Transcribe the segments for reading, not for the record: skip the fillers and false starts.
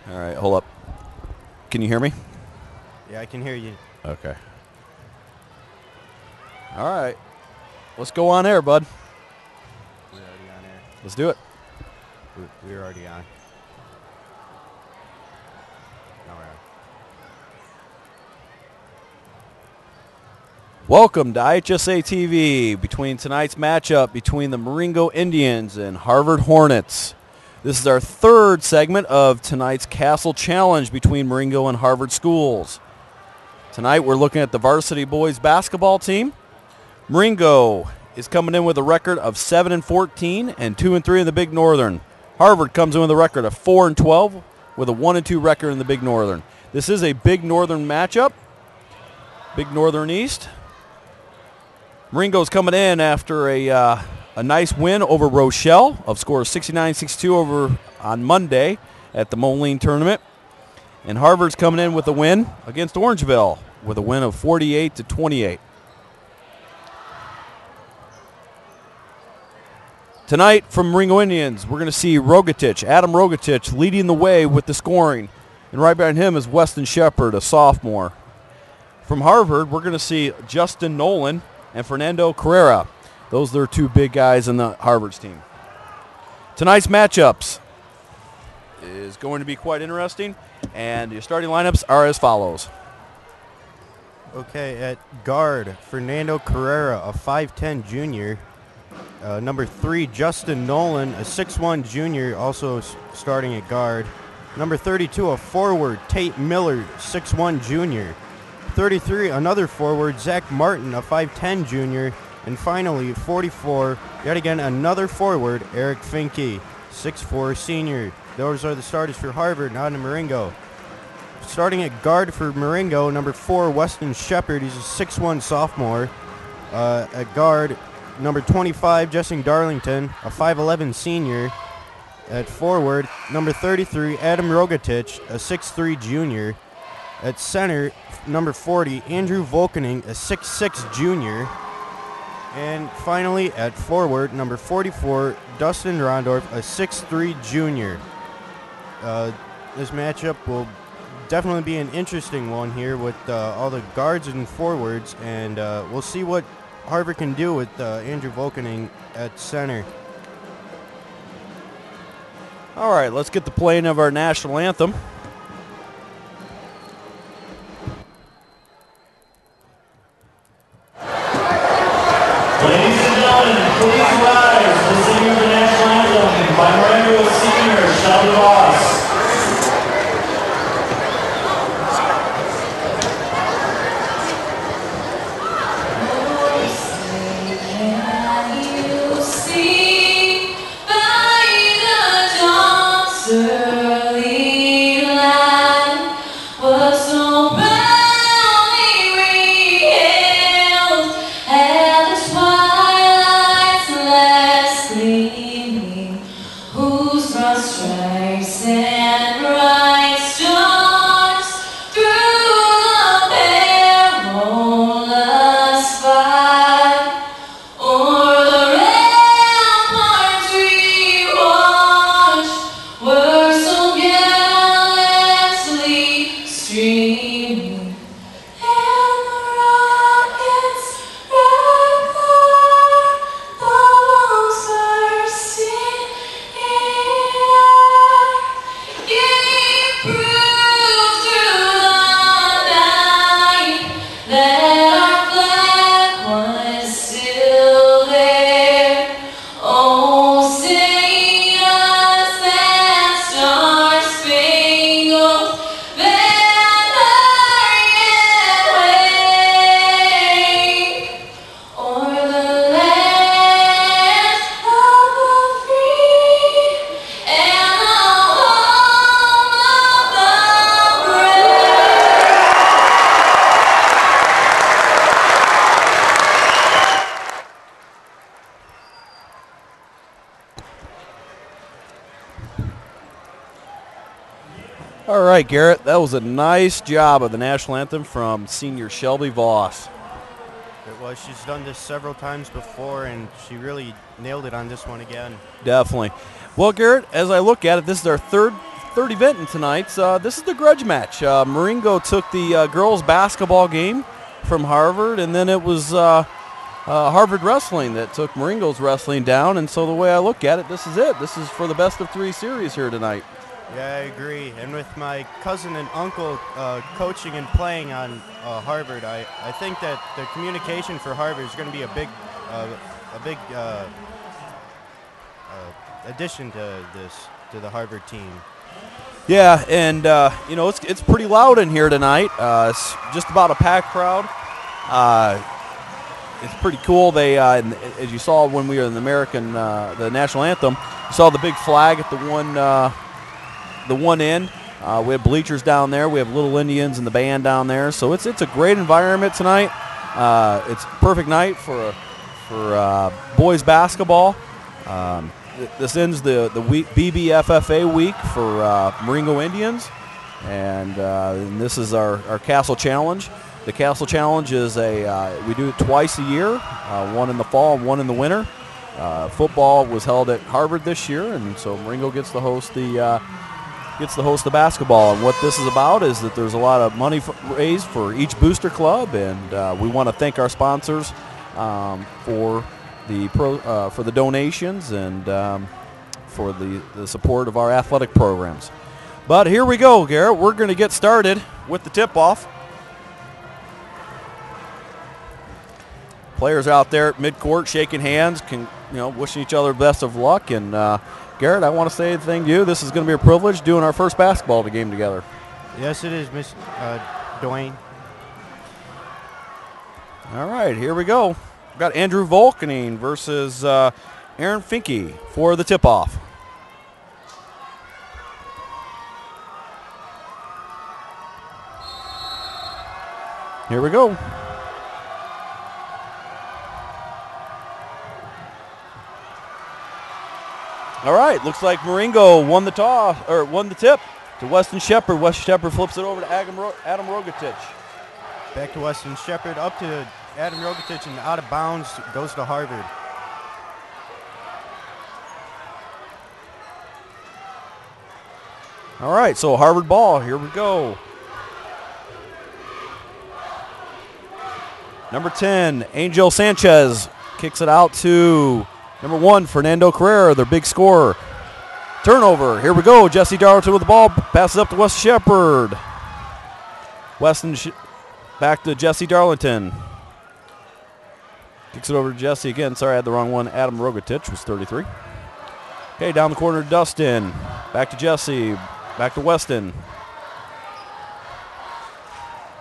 All right, hold up. Can you hear me? Yeah, I can hear you. Okay. All right. Let's go on air, bud. We're already on air. Let's do it. We're already on. All right. Welcome to IHSA TV between tonight's matchup between the Marengo Indians and Harvard Hornets. This is our third segment of tonight's Castle Challenge between Marengo and Harvard schools. Tonight we're looking at the Varsity boys basketball team. Marengo is coming in with a record of 7-14 and 2-3 in the Big Northern. Harvard comes in with a record of 4-12 with a 1-2 record in the Big Northern. This is a Big Northern matchup. Big Northern East. Marengo's coming in after a nice win over Rochelle of score 69-62 over on Monday at the Moline tournament. And Harvard's coming in with a win against Orangeville with a win of 48-28. Tonight from Marengo Indians, we're going to see Adam Rogatich leading the way with the scoring. And right behind him is Weston Shepard, a sophomore. From Harvard, we're going to see Justin Nolan and Fernando Carrera. Those are two big guys in the Harvard's team. Tonight's matchups is going to be quite interesting, and your starting lineups are as follows. Okay, at guard, Fernando Carrera, a 5'10 junior. Number 3, Justin Nolan, a 6'1 junior, also starting at guard. Number 32, a forward, Tate Miller, 6'1 junior. 33, another forward, Zach Martin, a 5'10 junior. And finally, 44, yet again another forward, Eric Finke, 6'4 senior. Those are the starters for Harvard, not in Marengo. Starting at guard for Marengo, number 4, Weston Shepard. He's a 6'1 sophomore. At guard, number 25, Jessing Darlington, a 5'11 senior. At forward, number 33, Adam Rogatich, a 6'3 junior. At center, number 40, Andrew Volkening, a 6'6 junior. And finally, at forward, number 44, Dustin Rondorf, a 6'3 junior. This matchup will definitely be an interesting one here with all the guards and forwards, and we'll see what Harvard can do with Andrew Volkening at center. All right, let's get the playing of our national anthem. Ladies and gentlemen, please rise to sing the national anthem by Marengo senior Shelby Voss. All right, Garrett, that was a nice job of the national anthem from senior Shelby Voss. It was. She's done this several times before, and she really nailed it on this one again. Definitely. Well, Garrett, as I look at it, this is our third third event in tonight's. This is the grudge match. Marengo took the girls basketball game from Harvard, and then it was Harvard wrestling that took Marengo's wrestling down. And so the way I look at it, this is it. This is for the best of 3 series here tonight. Yeah, I agree. And with my cousin and uncle coaching and playing on Harvard, I think that the communication for Harvard is going to be a big addition to the Harvard team. Yeah, and you know, it's pretty loud in here tonight. It's just about a packed crowd. It's pretty cool. They, as you saw when we were in the national anthem, you saw the big flag at the one end. We have bleachers down there. We have Little Indians and the band down there. So it's a great environment tonight. It's a perfect night for boys basketball. This ends the week, BBFFA week for Marengo Indians, and this is our Castle Challenge. The Castle Challenge is we do it twice a year, one in the fall and one in the winter. Football was held at Harvard this year, and so Marengo gets to host the basketball. And what this is about is that there's a lot of money raised for each booster club, and we want to thank our sponsors for the donations and for the support of our athletic programs. But here we go, Garrett. We're going to get started with the tip-off. Players out there at midcourt shaking hands, wishing each other best of luck. And Garrett, I want to say anything to you. This is going to be a privilege doing our first basketball game together. Yes, it is, Miss Dwayne. All right, here we go. We've got Andrew Volkening versus Aaron Finke for the tip-off. Here we go. All right, looks like Marengo won the tip to Weston Shepard. Weston Shepard flips it over to Adam Rogatich. Back to Weston Shepard, up to Adam Rogatich, and out of bounds, goes to Harvard. All right, so Harvard ball, here we go. Number 10, Angel Sanchez kicks it out to number 1, Fernando Carrera, their big scorer. Turnover, here we go. Jesse Darlington with the ball, passes up to Weston Shepard. Back to Jesse Darlington. Kicks it over to Jesse again. Sorry, I had the wrong one. Adam Rogatich was 33. Okay, down the corner to Dustin. Back to Jesse. Back to Weston.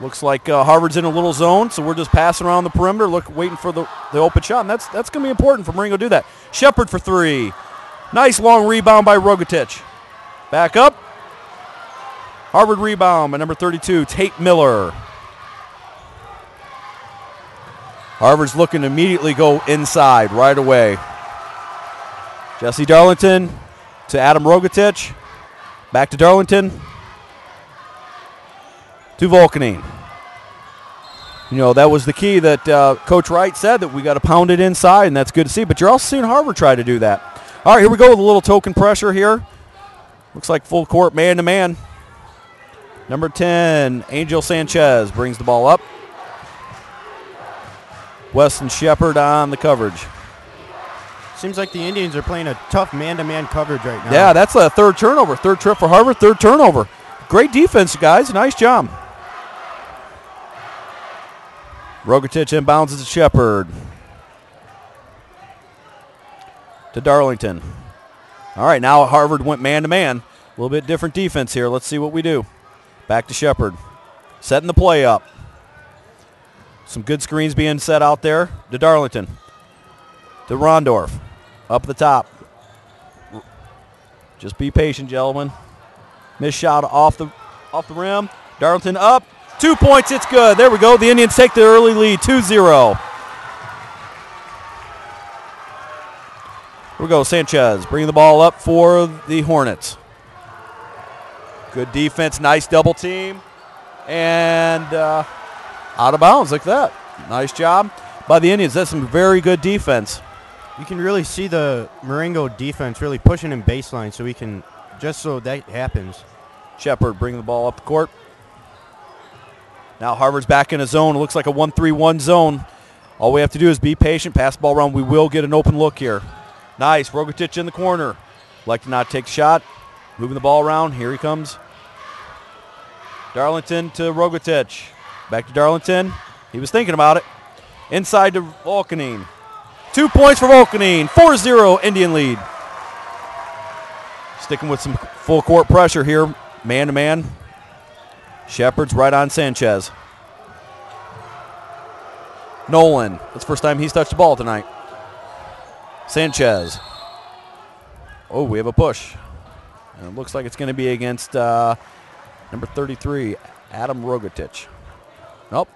Looks like Harvard's in a little zone, so we're just passing around the perimeter, waiting for the open shot, and that's going to be important for Marengo to do that. Shepard for 3. Nice long rebound by Rogatich. Back up. Harvard rebound by number 32, Tate Miller. Harvard's looking to immediately go inside right away. Jesse Darlington to Adam Rogatich. Back to Darlington. To Volkening. That was the key that Coach Wright said, that we got to pound it inside, and that's good to see. But you're also seeing Harvard try to do that. All right, here we go with a little token pressure here. Looks like full court, man-to-man. Number 10, Angel Sanchez brings the ball up. Weston Shepard on the coverage. Seems like the Indians are playing a tough man-to-man coverage right now. Yeah, that's a third turnover. Third trip for Harvard, third turnover. Great defense, guys. Nice job. Rogatich inbounds to Shepard. To Darlington. All right, now Harvard went man-to-man. A little bit different defense here. Let's see what we do. Back to Shepard. Setting the play up. Some good screens being set out there to Darlington. To Rondorf. Up the top. Just be patient, gentlemen. Missed shot off the rim. Darlington up. 2 points. It's good. There we go. The Indians take the early lead, 2-0. Here we go. Sanchez bringing the ball up for the Hornets. Good defense. Nice double team. And out of bounds like that. Nice job by the Indians. That's some very good defense. You can really see the Marengo defense really pushing in baseline so we can just so that happens. Shepard bringing the ball up the court. Now Harvard's back in a zone. It looks like a 1-3-1 zone. All we have to do is be patient, pass the ball around. We will get an open look here. Nice. Rogatich in the corner. Like to not take the shot. Moving the ball around. Here he comes. Darlington to Rogatich. Back to Darlington. He was thinking about it. Inside to Volkanine. 2 points for Volkanine. 4-0 Indian lead. Sticking with some full court pressure here. Man to man. Shepard's right on Sanchez. Nolan. That's the first time he's touched the ball tonight. Sanchez. Oh, we have a push. And it looks like it's going to be against number 33, Adam Rogatich. Nope.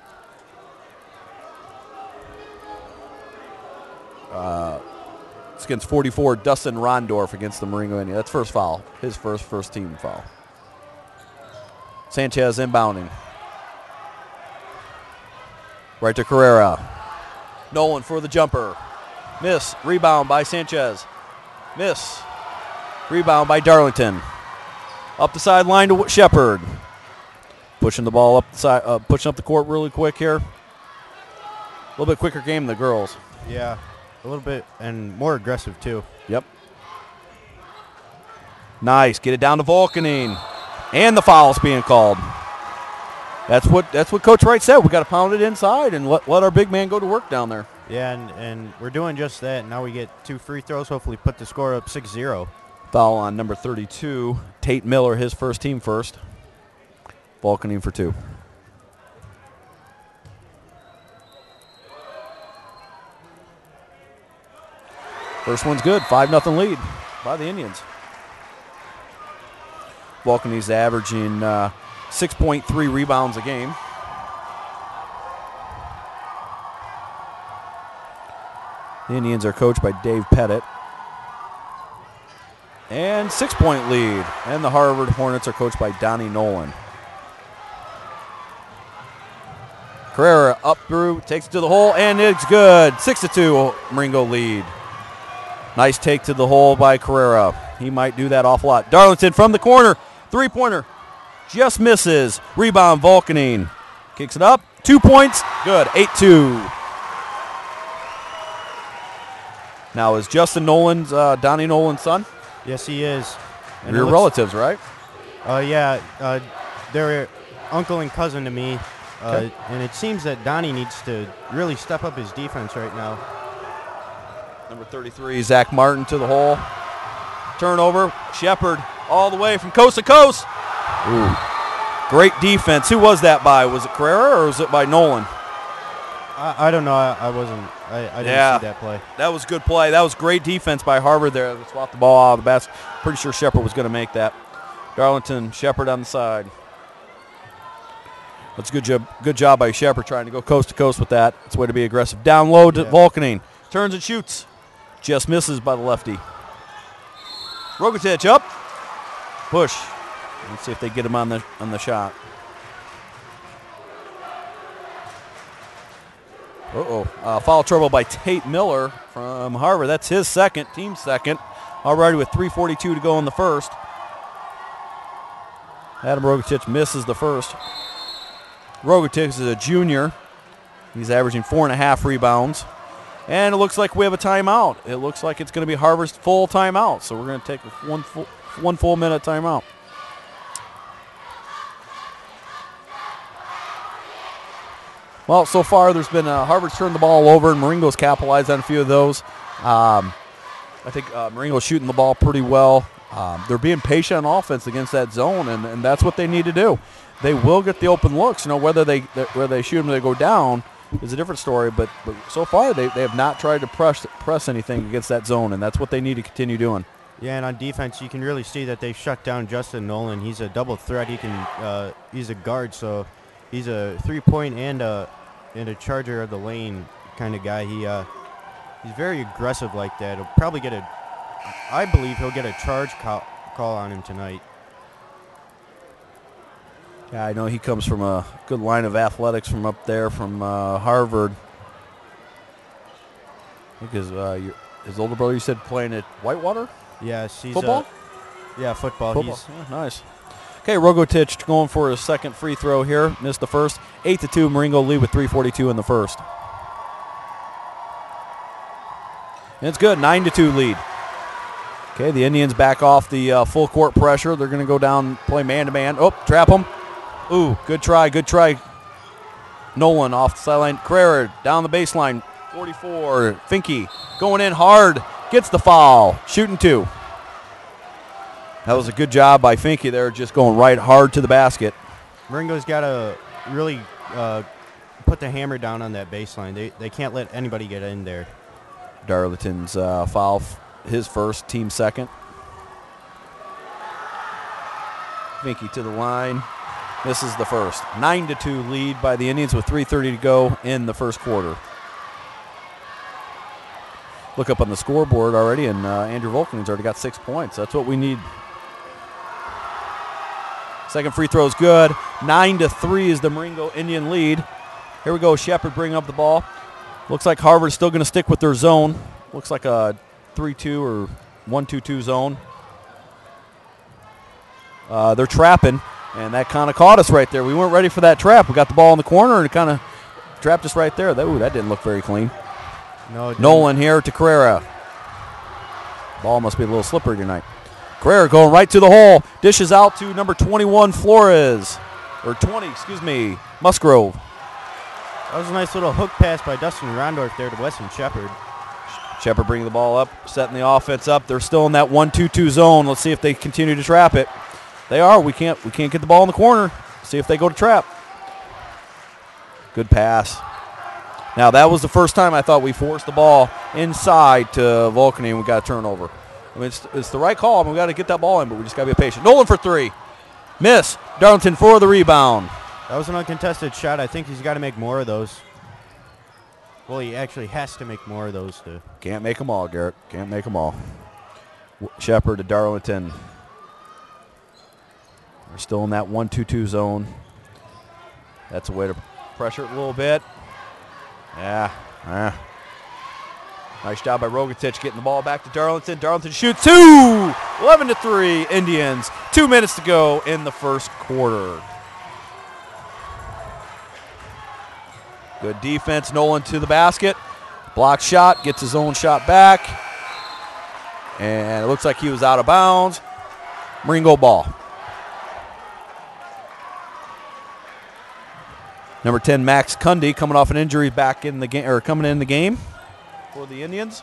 It's against 44, Dustin Rondorf against the Marengo Indians. That's first foul. His first team foul. Sanchez inbounding. Right to Carrera. Nolan for the jumper. Miss. Rebound by Sanchez. Miss. Rebound by Darlington. Up the sideline to Shepard. Pushing the ball up the side, pushing up the court really quick here. A little bit quicker game than the girls. Yeah, a little bit, and more aggressive too. Yep. Nice. Get it down to Volkanine. And the foul's being called. That's what Coach Wright said. We got to pound it inside and let our big man go to work down there. Yeah, and we're doing just that. Now we get 2 free throws, hopefully put the score up 6-0. Foul on number 32, Tate Miller, his first team first. Volkanine for 2. First one's good. 5-0 lead by the Indians. Volkanine's averaging 6.3 rebounds a game. The Indians are coached by Dave Pettit. And 6-point lead. And the Harvard Hornets are coached by Donnie Nolan. Carrera up through, takes it to the hole, and it's good. 6-2 Marengo lead. Nice take to the hole by Carrera. He might do that awful lot. Darlington from the corner. 3-pointer. Just misses. Rebound, Volkanine. Kicks it up. 2 points. Good. 8-2. Now is Justin Nolan's, Donnie Nolan's son? Yes, he is. And your relatives, right? Yeah. They're uncle and cousin to me. Okay. And it seems that Donnie needs to really step up his defense right now. Number 33, Zach Martin to the hole. Turnover. Shepard all the way from coast to coast. Ooh. Great defense. Who was that by? Was it Carrera or was it by Nolan? I don't know. I didn't see that play. That was good play. That was great defense by Harvard there. They swapped the ball out of the basket. Pretty sure Shepard was going to make that. Darlington, Shepard on the side. That's a good job by Shepard trying to go coast to coast with that. It's a way to be aggressive. Down low to Volkanine. Turns and shoots. Just misses by the lefty. Rogatich up. Push. Let's see if they get him on the shot. Foul trouble by Tate Miller from Harvard. That's his second, team second. Already with 3:42 to go in the first. Adam Rogatich misses the first. Rogatich is a junior. He's averaging 4.5 rebounds. And it looks like we have a timeout. It looks like it's going to be Harvard's full timeout. So we're going to take one full minute timeout. Well, so far there's been Harvard's turned the ball over and Marengo's capitalized on a few of those. I think Marengo's shooting the ball pretty well. They're being patient on offense against that zone, and that's what they need to do. They will get the open looks. Whether they shoot them or they go down is a different story. But so far they have not tried to press anything against that zone, and that's what they need to continue doing. Yeah, and on defense you can really see that they've shut down Justin Nolan. He's a double threat. He's a guard, so he's a 3-point and a charger of the lane kind of guy. He's very aggressive like that. I believe he'll get a charge call on him tonight. Yeah, I know he comes from a good line of athletics from up there from Harvard. I think his older brother, you said, playing at Whitewater? Yes, he's football. Yeah, football. Yeah, nice. Okay, Rogotich going for his second free throw here. Missed the first. 8-2, Marengo lead with 3:42 in the first. And it's good, 9-2 lead. Okay, the Indians back off the full court pressure. They're going to go down, play man-to-man. Oh, trap them. Ooh, good try, good try. Nolan off the sideline. Carrera down the baseline. 44, Finke going in hard. Gets the foul. Shooting 2. That was a good job by Finke there, just going right hard to the basket. Marengo's got to really put the hammer down on that baseline. They can't let anybody get in there. Darlington's foul, his first, team second. Finke to the line. Misses the first. 9-2 lead by the Indians with 3:30 to go in the first quarter. Look up on the scoreboard already, and Andrew Volkinen's already got 6 points. That's what we need. Second free throw is good. 9-3 is the Marengo Indian lead. Here we go. Shepard bringing up the ball. Looks like Harvard's still going to stick with their zone. Looks like a 3-2 or 1-2-2 zone. They're trapping, and that kind of caught us right there. We weren't ready for that trap. We got the ball in the corner, and it kind of trapped us right there. That didn't look very clean. No, Nolan here to Carrera. Ball must be a little slippery tonight. Carrera going right to the hole. Dishes out to number 21, Flores. Or 20, excuse me, Musgrove. That was a nice little hook pass by Dustin Rondorf there to Weston Shepard. Shepard bringing the ball up, setting the offense up. They're still in that 1-2-2 zone. Let's see if they continue to trap it. They are. We can't get the ball in the corner. See if they go to trap. Good pass. Now, that was the first time I thought we forced the ball inside to Volkany, and we got a turnover. I mean, it's the right call. I mean, we got to get that ball in, but we just got to be patient. Nolan for 3. Miss. Darlington for the rebound. That was an uncontested shot. I think he's got to make more of those. Well, he actually has to make more of those. Can't make them all, Garrett. Can't make them all. Shepard to Darlington. We're still in that 1-2-2 zone. That's a way to pressure it a little bit. Yeah. Nice job by Rogotich getting the ball back to Darlington. Darlington shoots 2. 11-3 Indians. 2 minutes to go in the first quarter. Good defense. Nolan to the basket. Block shot. Gets his own shot back. And it looks like he was out of bounds. Marengo ball. Number 10, Max Cundy, coming off an injury back in the game, or coming in the game for the Indians.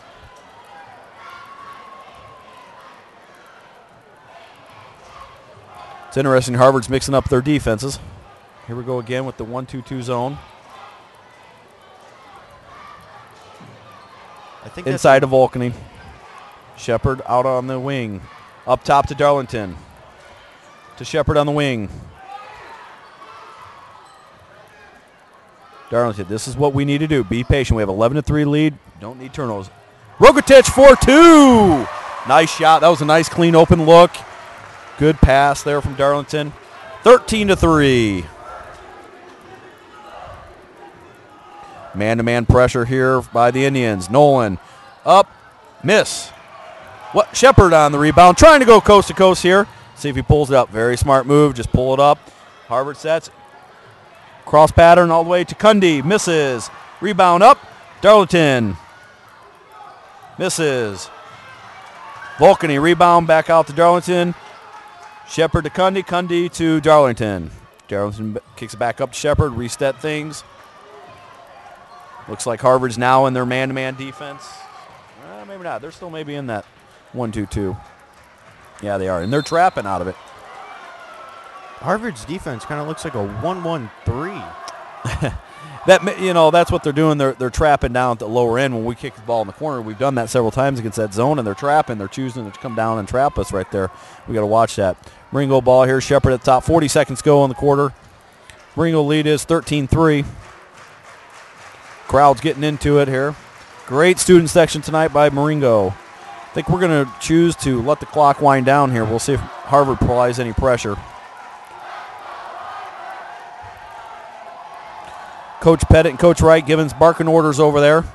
It's interesting, Harvard's mixing up their defenses. Here we go again with the 1-2-2 zone. I think inside of Volkany. Shepard out on the wing. Up top to Darlington. To Shepard on the wing. Darlington, this is what we need to do. Be patient. We have 11-3 lead. Don't need turnovers. Rogotich 4-2. Nice shot. That was a nice, clean, open look. Good pass there from Darlington. 13-3. Man-to-man pressure here by the Indians. Nolan up, miss. What? Shepard on the rebound, trying to go coast to coast here. See if he pulls it up. Very smart move. Just pull it up. Harvard sets. Cross pattern all the way to Cundy. Misses. Rebound up. Darlington. Misses. Volkany rebound back out to Darlington. Shepard to Cundy. Cundy to Darlington. Darlington kicks it back up to Shepard. Reset things. Looks like Harvard's now in their man-to-man defense. Maybe not. They're still maybe in that 1-2-2. Yeah, they are. And they're trapping out of it. Harvard's defense kind of looks like a 1-1-3. That's what they're doing. They're trapping down at the lower end when we kick the ball in the corner. We've done that several times against that zone, and they're trapping. They're choosing to come down and trap us right there. We got to watch that. Marengo ball here. Shepard at the top. 40 seconds go in the quarter. Marengo lead is 13-3. Crowd's getting into it here. Great student section tonight by Marengo. I think we're going to choose to let the clock wind down here. We'll see if Harvard applies any pressure. Coach Pettit and Coach Wright giving barking orders over there.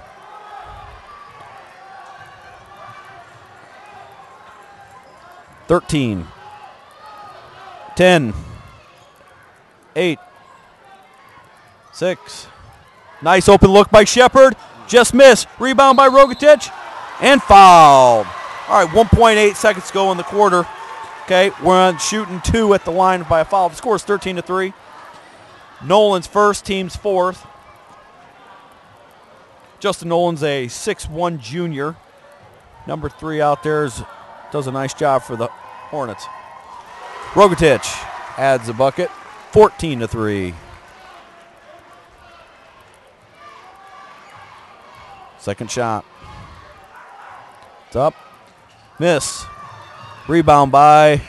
13, 10, 8, 6. Nice open look by Shepard. Just missed. Rebound by Rogatich. And fouled. All right, 1.8 seconds to go in the quarter. Okay, we're on shooting 2 at the line by a foul. The score is 13-3. Nolan's first, team's fourth. Justin Nolan's a 6'1 junior. Number 3 out there does a nice job for the Hornets. Rogatich adds a bucket, 14-3. Second shot. It's up. Miss. Rebound by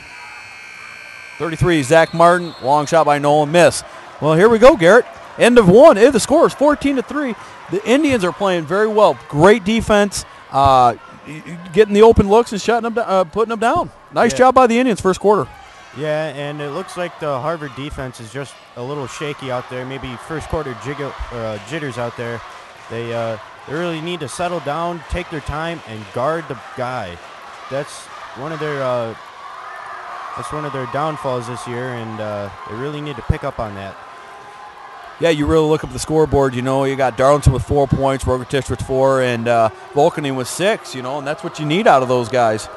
33, Zach Martin. Long shot by Nolan. Miss. Well, here we go, Garrett. End of one. The score is 14-3. The Indians are playing very well. Great defense. Getting the open looks and shutting them, putting them down. Nice job by the Indians first quarter. Yeah, and it looks like the Harvard defense is just a little shaky out there. Maybe first quarter jitters out there. They really need to settle down, take their time, and guard the guy. That's one of their downfalls this year, and they really need to pick up on that. Yeah, you really look up the scoreboard. You know, you got Darlington with 4 points, Rogatich with 4, and Vulcaning with 6. You know, and that's what you need out of those guys.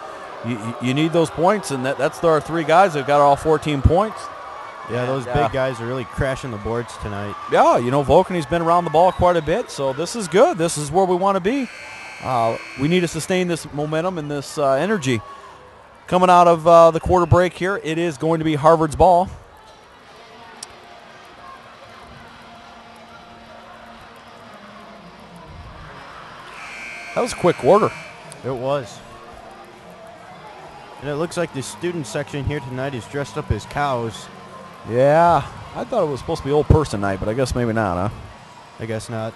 You need those points, and that's our 3 guys that got all 14 points. Yeah, those big guys are really crashing the boards tonight. Yeah, you know, Vulcaning's been around the ball quite a bit, so this is good. This is where we want to be. We need to sustain this momentum and this energy. Coming out of the quarter break here, it is going to be Harvard's ball. That was a quick quarter. It was. And it looks like the student section here tonight is dressed up as cows. Yeah, I thought it was supposed to be old person night, but I guess maybe not, huh? I guess not.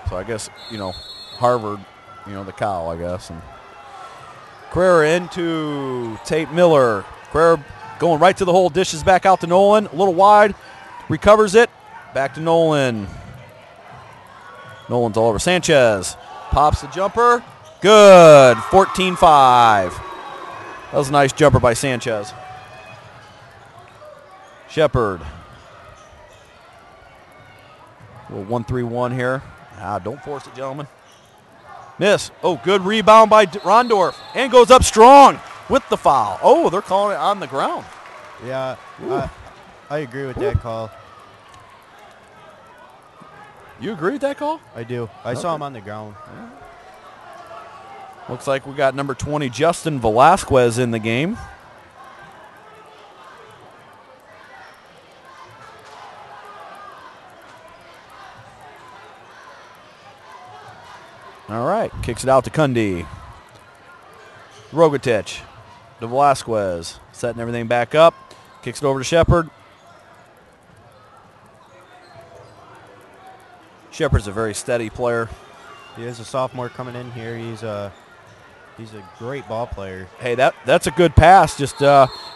So I guess, you know, Harvard, you know, the cow, I guess. And Carrera into Tate Miller. Carrera going right to the hole, dishes back out to Nolan. A little wide, recovers it. Back to Nolan. Nolan's all over Sanchez. Pops the jumper. Good. 14-5. That was a nice jumper by Sanchez. Shepard. A little 1-3-1 here. Don't force it, gentlemen. Miss. Oh, good rebound by Rondorf. And goes up strong with the foul. Oh, they're calling it on the ground. Yeah, I agree with that call. You agree with that call? I do. I saw him on the ground. Yeah. Looks like we got number 20, Justin Velasquez, in the game. All right, kicks it out to Cundy. Rogatich to Velasquez, setting everything back up. Kicks it over to Shepard. Shepard's a very steady player. He is a sophomore coming in here. He's a great ball player. Hey, that's a good pass. Just you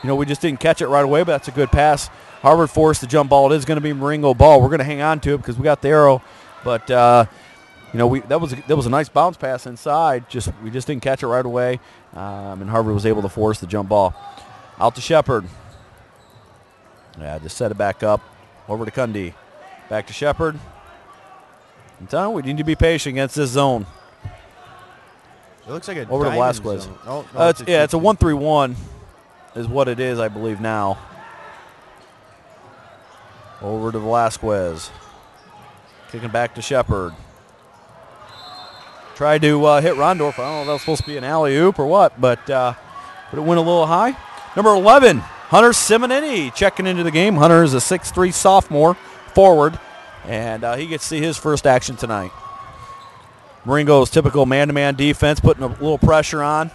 know, we just didn't catch it right away, but that's a good pass. Harvard forced the jump ball. It is going to be Marengo ball. We're going to hang on to it because we got the arrow, but you know, that was a nice bounce pass inside. We just didn't catch it right away, and Harvard was able to force the jump ball. Out to Shepard. Yeah, just set it back up. Over to Cundy. Back to Shepard. I'm telling you, we need to be patient against this zone. It looks like a over to Velasquez. Oh, no, it's a 1-3-1 is what it is, I believe, now. Over to Velasquez. Kicking back to Shepard. Tried to hit Rondorf. I don't know if that was supposed to be an alley-oop or what, but it went a little high. Number 11, Hunter Simonini checking into the game. Hunter is a 6'3 sophomore forward, and he gets to see his first action tonight. Marengo's typical man-to-man defense, putting a little pressure on.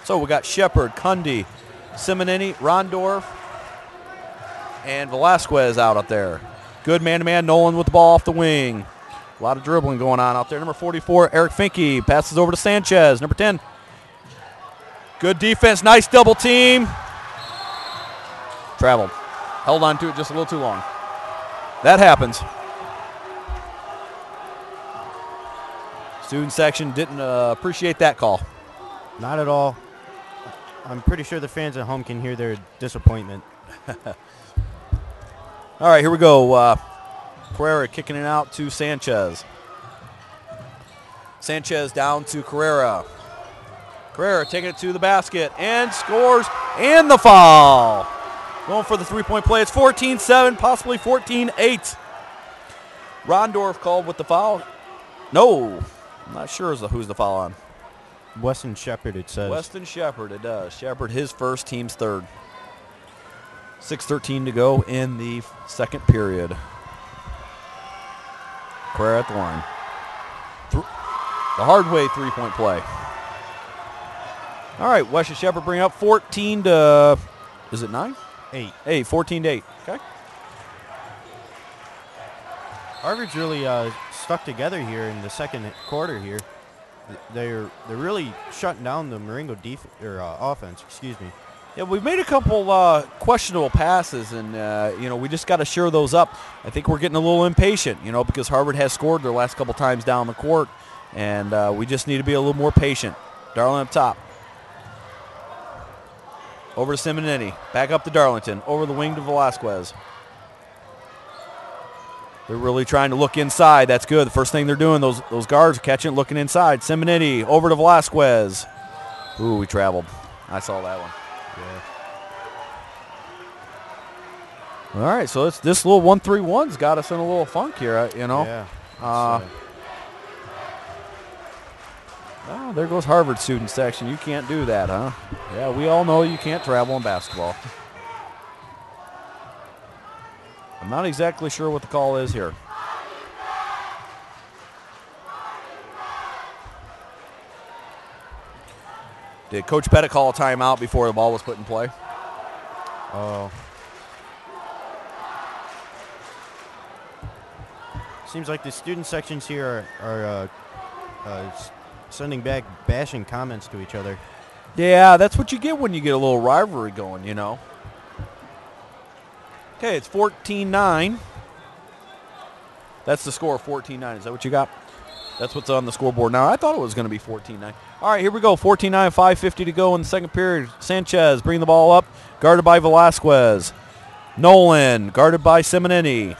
So we got Shepard, Cundy, Simonini, Rondorf, and Velasquez out there. Good man-to-man. Nolan with the ball off the wing. A lot of dribbling going on out there. Number 44, Eric Finke, passes over to Sanchez. Number 10. Good defense. Nice double team. Traveled. Held on to it just a little too long. That happens. Student section didn't appreciate that call. Not at all. I'm pretty sure the fans at home can hear their disappointment. All right, here we go. Carrera kicking it out to Sanchez. Sanchez down to Carrera. Carrera taking it to the basket and scores, and the foul. Going for the three-point play. It's 14-7, possibly 14-8. Rondorf called with the foul. No, I'm not sure who's the foul on. Weston Shepard, it says. Weston Shepard, it does. Shepard, his first, team's third. 6:13 to go in the second period. Carrera at the line. The hard way three-point play. All right, Weston Shepard bring up 14 to, is it 9? 8. 14-8. Okay. Harvard's really stuck together here in the second quarter here. They're really shutting down the Marengo offense. Excuse me. Yeah, we've made a couple questionable passes, and we just got to shore those up. I think we're getting a little impatient, because Harvard has scored their last couple times down the court, and we just need to be a little more patient. Darling up top. Over to Simonetti. Back up to Darlington. Over the wing to Velasquez. They're really trying to look inside. That's good. The first thing they're doing, those guards are catching it, looking inside. Simonetti over to Velasquez. Ooh, we traveled. I saw that one. Yeah. All right, so this little 1-3-1's got us in a little funk here, Yeah. Oh, there goes Harvard student section. You can't do that, huh? Yeah, we all know you can't travel in basketball. I'm not exactly sure what the call is here. Did Coach Pettit call a timeout before the ball was put in play? Oh. Seems like the student sections here are sending back bashing comments to each other. Yeah, that's what you get when you get a little rivalry going, Okay, it's 14-9. That's the score, 14-9. Is that what you got? That's what's on the scoreboard now. I thought it was going to be 14-9. All right, here we go. 14-9, 5:50 to go in the second period. Sanchez bringing the ball up, guarded by Velasquez. Nolan, guarded by Simonetti.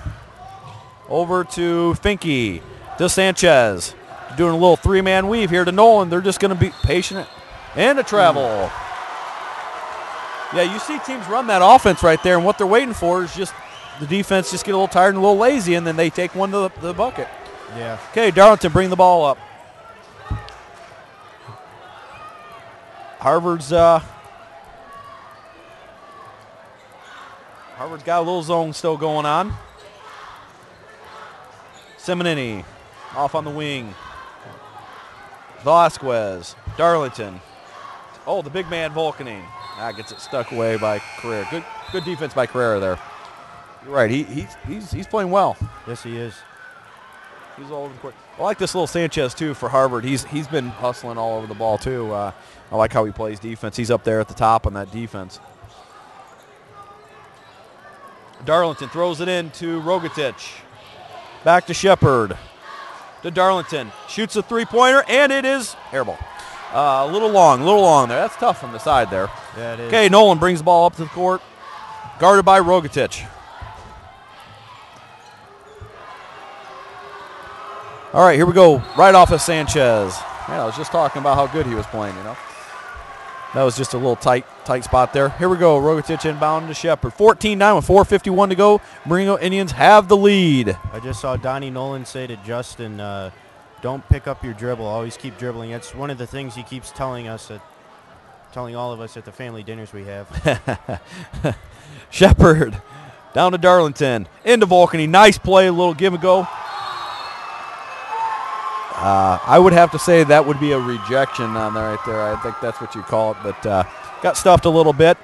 Over to Finke, to Sanchez. Doing a little three-man weave here to Nolan. They're just going to be patient and a travel. Yeah, you see teams run that offense right there, and what they're waiting for is just the defense just get a little tired and a little lazy, and then they take one to the bucket. Yeah. Okay, Darlington bring the ball up. Harvard's got a little zone still going on. Simonetti off on the wing. Velasquez, Darlington. Oh, the big man Volkaning. Gets it stuck away by Carrera. Good defense by Carrera there. You're right. He's playing well. Yes, he is. He's all over the court. I like this little Sanchez too for Harvard. He's been hustling all over the ball too. I like how he plays defense. He's up there at the top on that defense. Darlington throws it in to Rogatich. Back to Shepard. To Darlington. Shoots a three-pointer, and it is airball. A little long there. That's tough from the side there. Yeah, it is. Okay, Nolan brings the ball up to the court. Guarded by Rogatich. All right, here we go. Right off of Sanchez. Man, I was just talking about how good he was playing, That was just a little tight spot there. Here we go. Rogatich inbound to Shepard. 14-9 with 4:51 to go. Marengo Indians have the lead. I just saw Donnie Nolan say to Justin, don't pick up your dribble. Always keep dribbling. That's one of the things he keeps telling all of us at the family dinners we have. Shepard down to Darlington. Into Volkaning. Nice play. A little give and go. I would have to say that would be a rejection on there right there. I think that's what you call it. But got stuffed a little bit.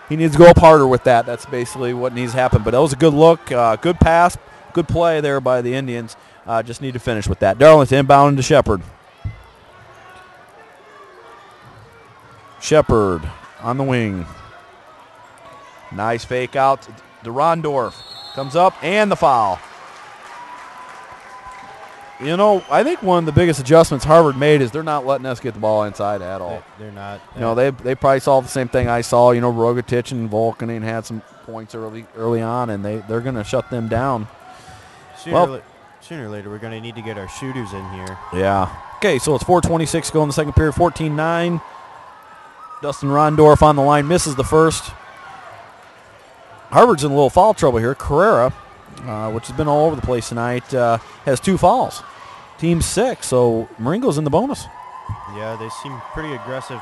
He needs to go up harder with that. That's basically what needs to happen. But that was a good look, good pass, good play there by the Indians. Just need to finish with that. Darlington inbound to Shepard. Shepard on the wing. Nice fake out to Rondorf. Comes up and the foul. You know, I think one of the biggest adjustments Harvard made is they're not letting us get the ball inside at all. They're not. You know, they probably saw the same thing I saw. You know, Rogatich and Volkanen had some points early on, and they're going to shut them down. Sooner or later, we're going to need to get our shooters in here. Yeah. Okay, so it's 4:26 to go in the second period, 14-9. Dustin Rondorf on the line, misses the first. Harvard's in a little foul trouble here. Carrera, which has been all over the place tonight, has 2 fouls. Team 6, so Marengo's in the bonus. Yeah, they seem pretty aggressive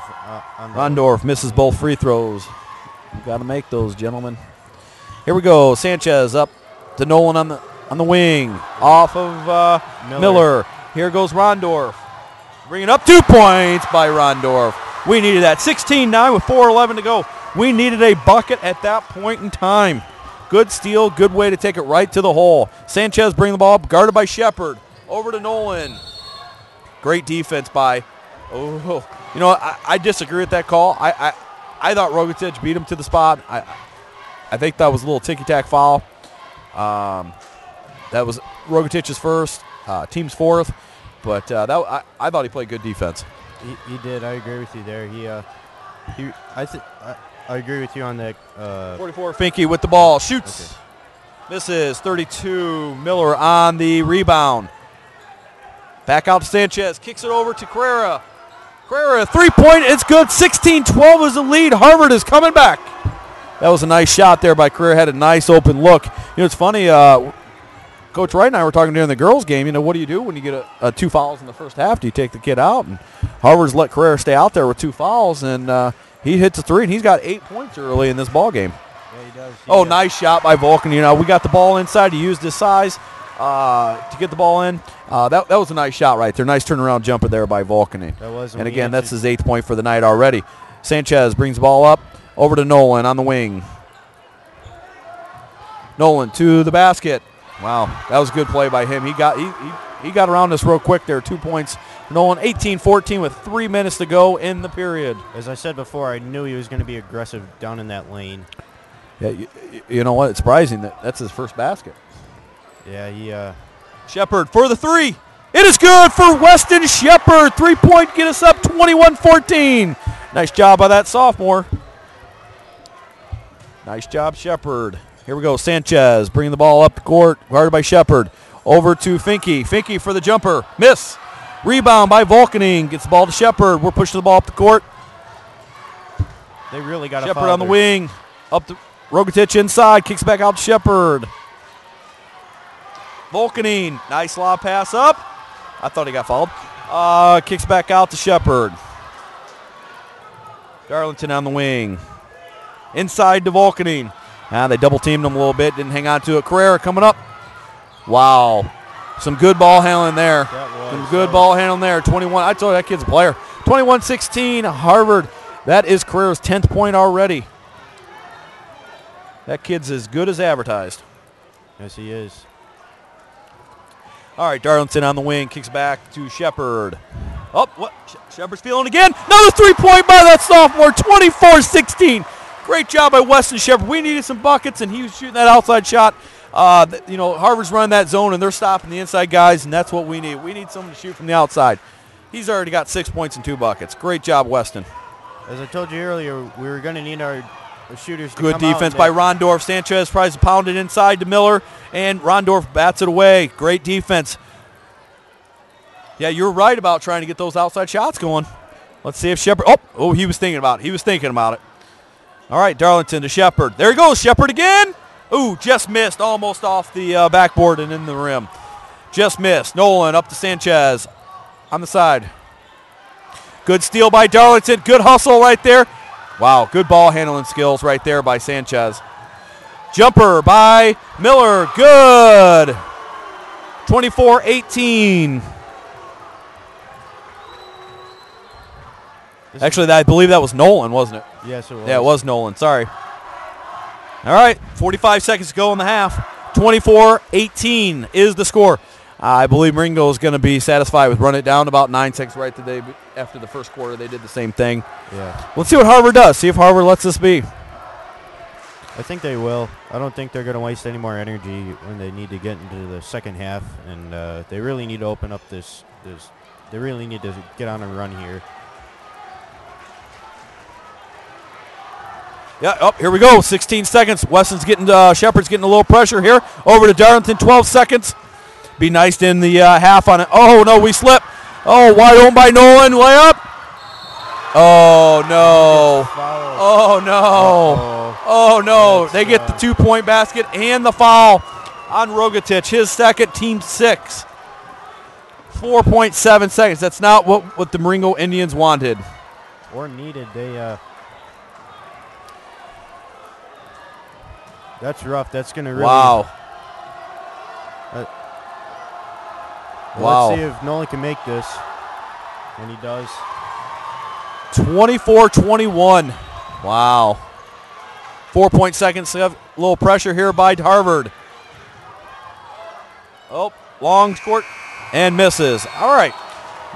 on the Rondorf misses both free throws. You've got to make those, gentlemen. Here we go. Sanchez up to Nolan on the wing. Off of Miller. Here goes Rondorf. Bringing up 2 points by Rondorf. We needed that. 16-9 with 4:11 to go. We needed a bucket at that point in time. Good steal, good way to take it right to the hole. Sanchez bringing the ball up, guarded by Shepard. Over to Nolan. Great defense by, you know, I disagree with that call. I thought Rogatich beat him to the spot. I think that was a little ticky-tack foul. That was Rogatich's first, team's 4th. But I thought he played good defense. He did. I agree with you there. I agree with you on that. 44, Finke with the ball. Shoots. Okay. Misses. 32, Miller on the rebound. Back out to Sanchez. Kicks it over to Carrera. Carrera, 3-point. It's good. 16-12 is the lead. Harvard is coming back. That was a nice shot there by Carrera. Had a nice open look. You know, it's funny. Coach Wright and I were talking during the girls' game. You know, what do you do when you get 2 fouls in the first half? Do you take the kid out? And Harvard's let Carrera stay out there with 2 fouls, and he hits a 3, and he's got 8 points early in this ball game. Yeah, he does. Nice shot by Volkan. You know, we got the ball inside. He used his size to get the ball in. That was a nice shot right there. Nice turnaround jumper there by Volkan. That was. And again, that's his 8th point for the night already. Sanchez brings the ball up over to Nolan on the wing. Nolan to the basket. Wow, that was a good play by him. He got around us real quick there. 2 points. Nolan, 18-14 with 3 minutes to go in the period. As I said before, I knew he was going to be aggressive down in that lane. Yeah, you know what? It's surprising that's his first basket. Yeah, Shepard for the 3. It is good for Weston Shepard. 3-point, get us up 21-14. Nice job by that sophomore. Nice job, Shepard. Here we go. Sanchez bringing the ball up the court, guarded by Shepard. Over to Finke. Finke for the jumper. Miss. Rebound by Volkanen. Gets the ball to Shepard. We're pushing the ball up the court. They really got Shepard on the wing. Up to Rogatich inside. Kicks back out to Shepard. Volkanen. Nice lob pass up. I thought he got fouled. Kicks back out to Shepard. Darlington on the wing. Inside to Volkanen. They double-teamed him a little bit. Didn't hang on to it. Carrera coming up. Wow. Some good ball handling there. Some good ball handling there. 21. I told you that kid's a player. 21-16, Harvard. That is Carrera's 10th point already. That kid's as good as advertised. Yes, he is. All right, Darlington on the wing. Kicks back to Shepard. Oh, what? Shepard's feeling again. Another 3-point by that sophomore. 24-16. Great job by Weston Shepard. We needed some buckets, and he was shooting that outside shot. You know, Harvard's running that zone, and they're stopping the inside guys, and that's what we need. We need someone to shoot from the outside. He's already got 6 points and 2 buckets. Great job, Weston. As I told you earlier, we were going to need our shooters to Good come defense by Rondorf. Sanchez tries to pound it inside to Miller, and Rondorf bats it away. Great defense. Yeah, you're right about trying to get those outside shots going. Let's see if Shepard. Oh, he was thinking about it. He was thinking about it. All right, Darlington to Shepard. There he goes, Shepard again. Ooh, just missed, almost off the backboard and in the rim. Just missed. Nolan up to Sanchez on the side. Good steal by Darlington. Good hustle right there. Wow, good ball handling skills right there by Sanchez. Jumper by Miller. Good. 24-18. Actually, I believe that was Nolan, wasn't it? Yes, it was. Yeah, it was Nolan. Sorry. All right, 45 seconds to go in the half. 24-18 is the score. I believe Marengo is going to be satisfied with running it down about 9 seconds right today. After the first quarter, they did the same thing. Yeah. Let's see what Harvard does. See if Harvard lets this be. I think they will. I don't think they're going to waste any more energy when they need to get into the second half, and they really need to open up this. They really need to get on a run here. Yeah, oh, here we go. 16 seconds. Wesson's getting, Shepard's getting a little pressure here. Over to Darlington, 12 seconds. Be nice in the half on it. Oh, no, we slip. Oh, wide open by Nolan. Layup. Oh, no. Oh, no. Oh, no. They get the 2-point basket and the foul on Rogatich. His second, team 6. 4.7 seconds. That's not what the Marengo Indians wanted. Or needed. That's rough. That's going to really. Wow. Wow. Let's see if Nolan can make this. And he does. 24-21. Wow. 4 seconds. A little pressure here by Harvard. Oh, long squirt and misses. All right.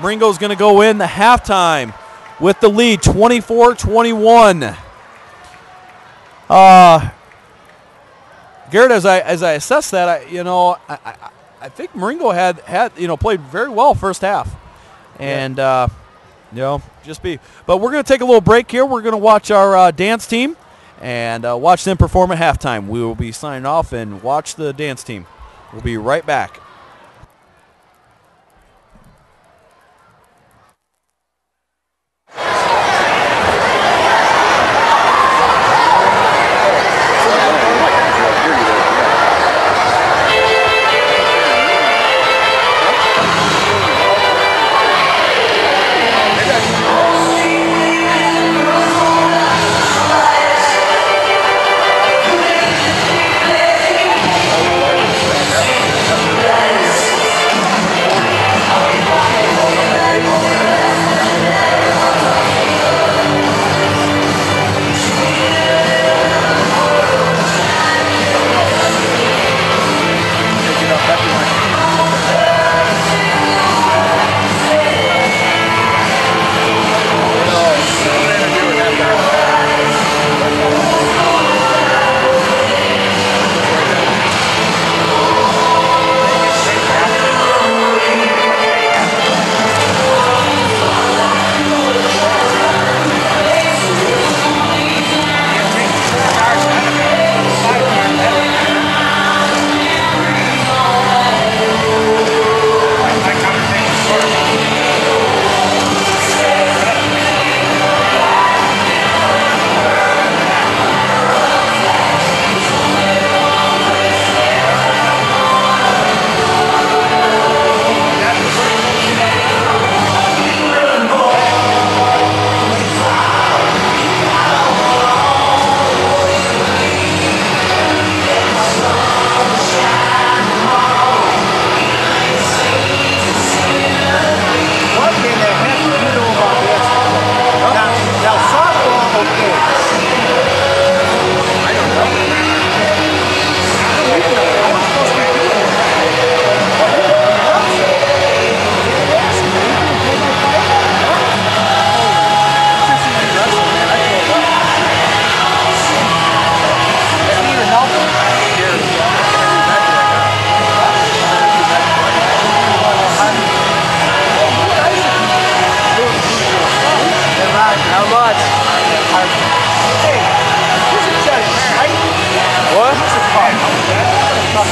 Marengo's going to go in the halftime with the lead, 24-21. Garrett, as I assess that, I think Marengo had played very well first half, and but we're going to take a little break here. We're going to watch our dance team and watch them perform at halftime. We will be signing off and watch the dance team. We'll be right back.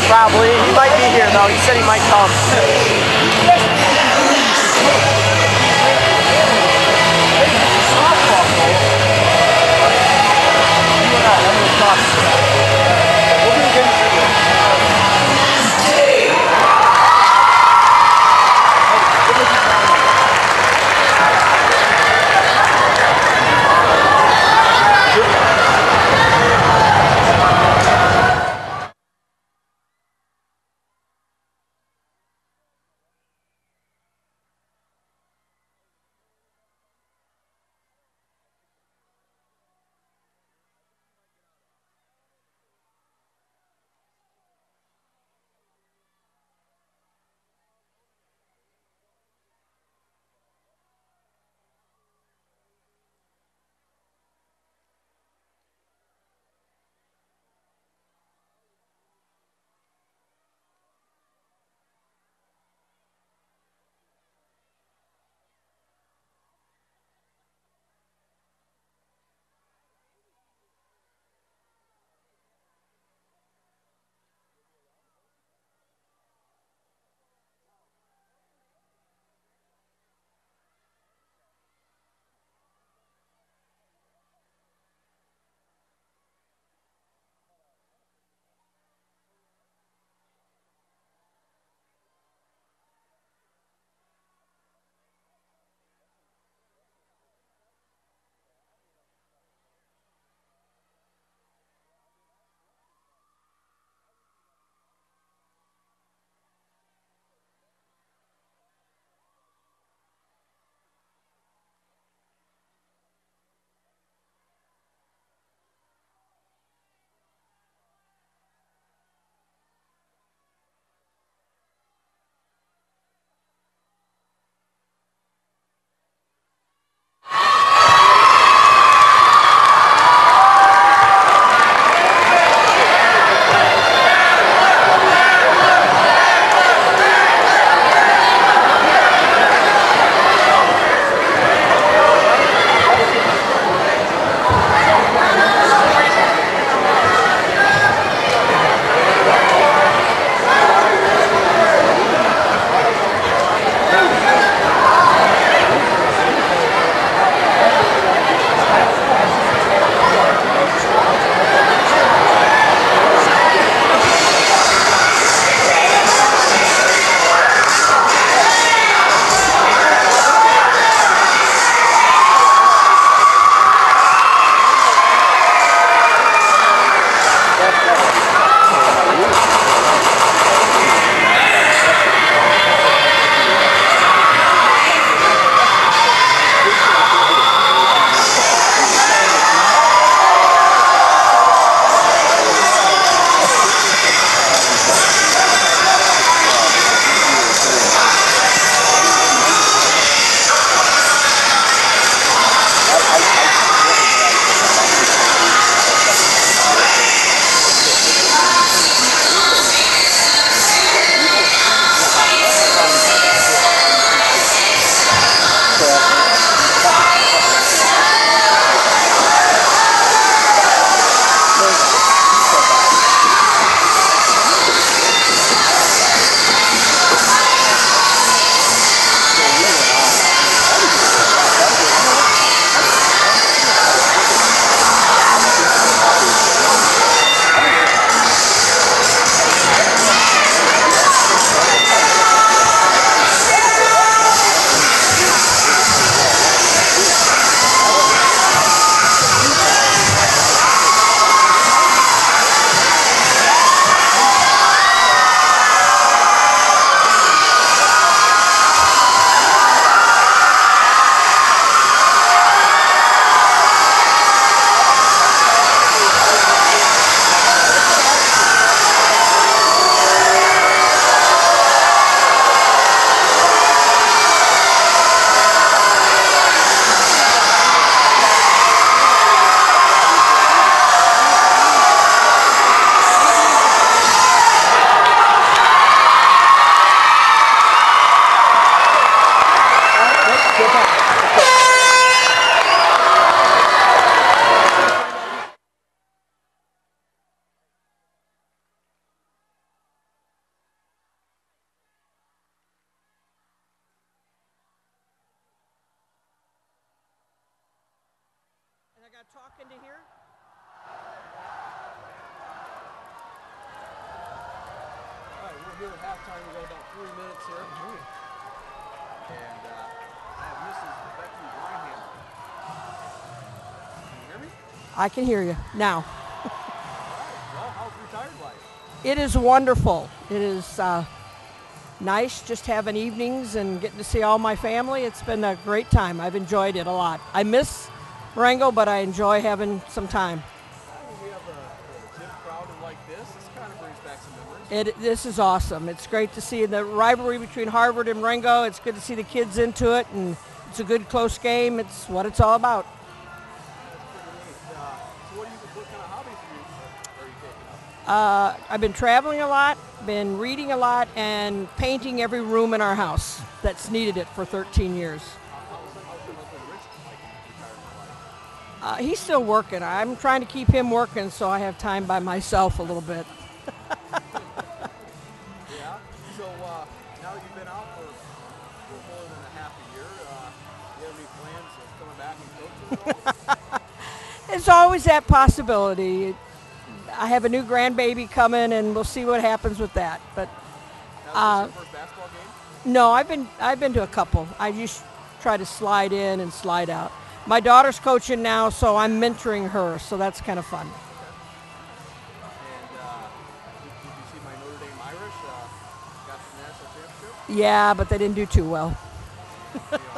Probably. He might be here though. He said he might come. kind of talk into here? All right, we're here at halftime. We got about 3 minutes here. And I have Mrs. Becky Reinham. Can you hear me? I can hear you now. All right. Well, how's retired life? It is wonderful. It is nice just having evenings and getting to see all my family. It's been a great time. I've enjoyed it a lot. I miss Marengo, but I enjoy having some time. When we have a gym crowded like this kind of brings back some memories. This is awesome. It's great to see the rivalry between Harvard and Marengo. It's good to see the kids into it, and it's a good, close game. It's what it's all about. That's pretty neat. So what kind of hobbies are you taking up? I've been traveling a lot, been reading a lot, and painting every room in our house that's needed it for 13 years. How's your husband Rich like retirement life? He's still working. I'm trying to keep him working so I have time by myself a little bit. Yeah. So now that you've been out for more than a half a year, do you have any plans of coming back and coaching at all? There's always that possibility. I have a new grandbaby coming, and we'll see what happens with that. But Now, is this your first basketball game? no, I've been to a couple. I just try to slide in and slide out. My daughter's coaching now, so I'm mentoring her, so that's kind of fun. And did you see my Notre Dame Irish got to the national championship? Yeah, but they didn't do too well. I'm a 49ers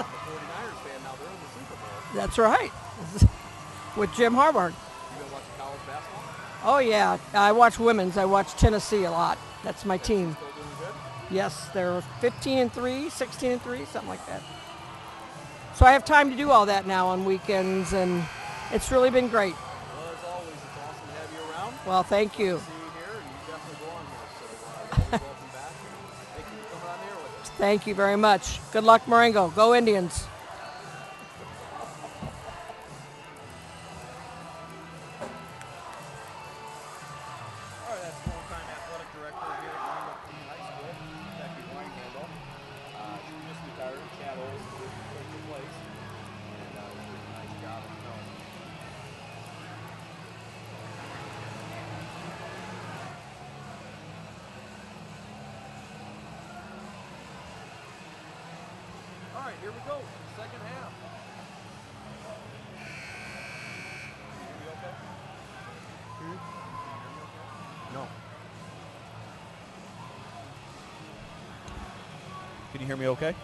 fan now. They're in the Super Bowl. That's right. With Jim Harbaugh. You been watching college basketball? Oh, yeah. I watch women's. I watch Tennessee a lot. That's my team. Still doing good? Yes, they're 15-3, 16-3, something like that. So I have time to do all that now on weekends, and it's really been great. Well, as always, it's awesome to have you around. Well, thank you. See you here, and you definitely belong here. So you're always welcome back. Thank you for coming on there with us. Thank you very much. Good luck, Marengo. Go Indians. All right, that's full-time athletic director here at Marengo Community High School, Becky Reinham. She just retired. Chad Olds is taking place, and she's doing a nice job at knowing. All right, here we go. Second half. Can you hear me okay? No. Can you hear me okay?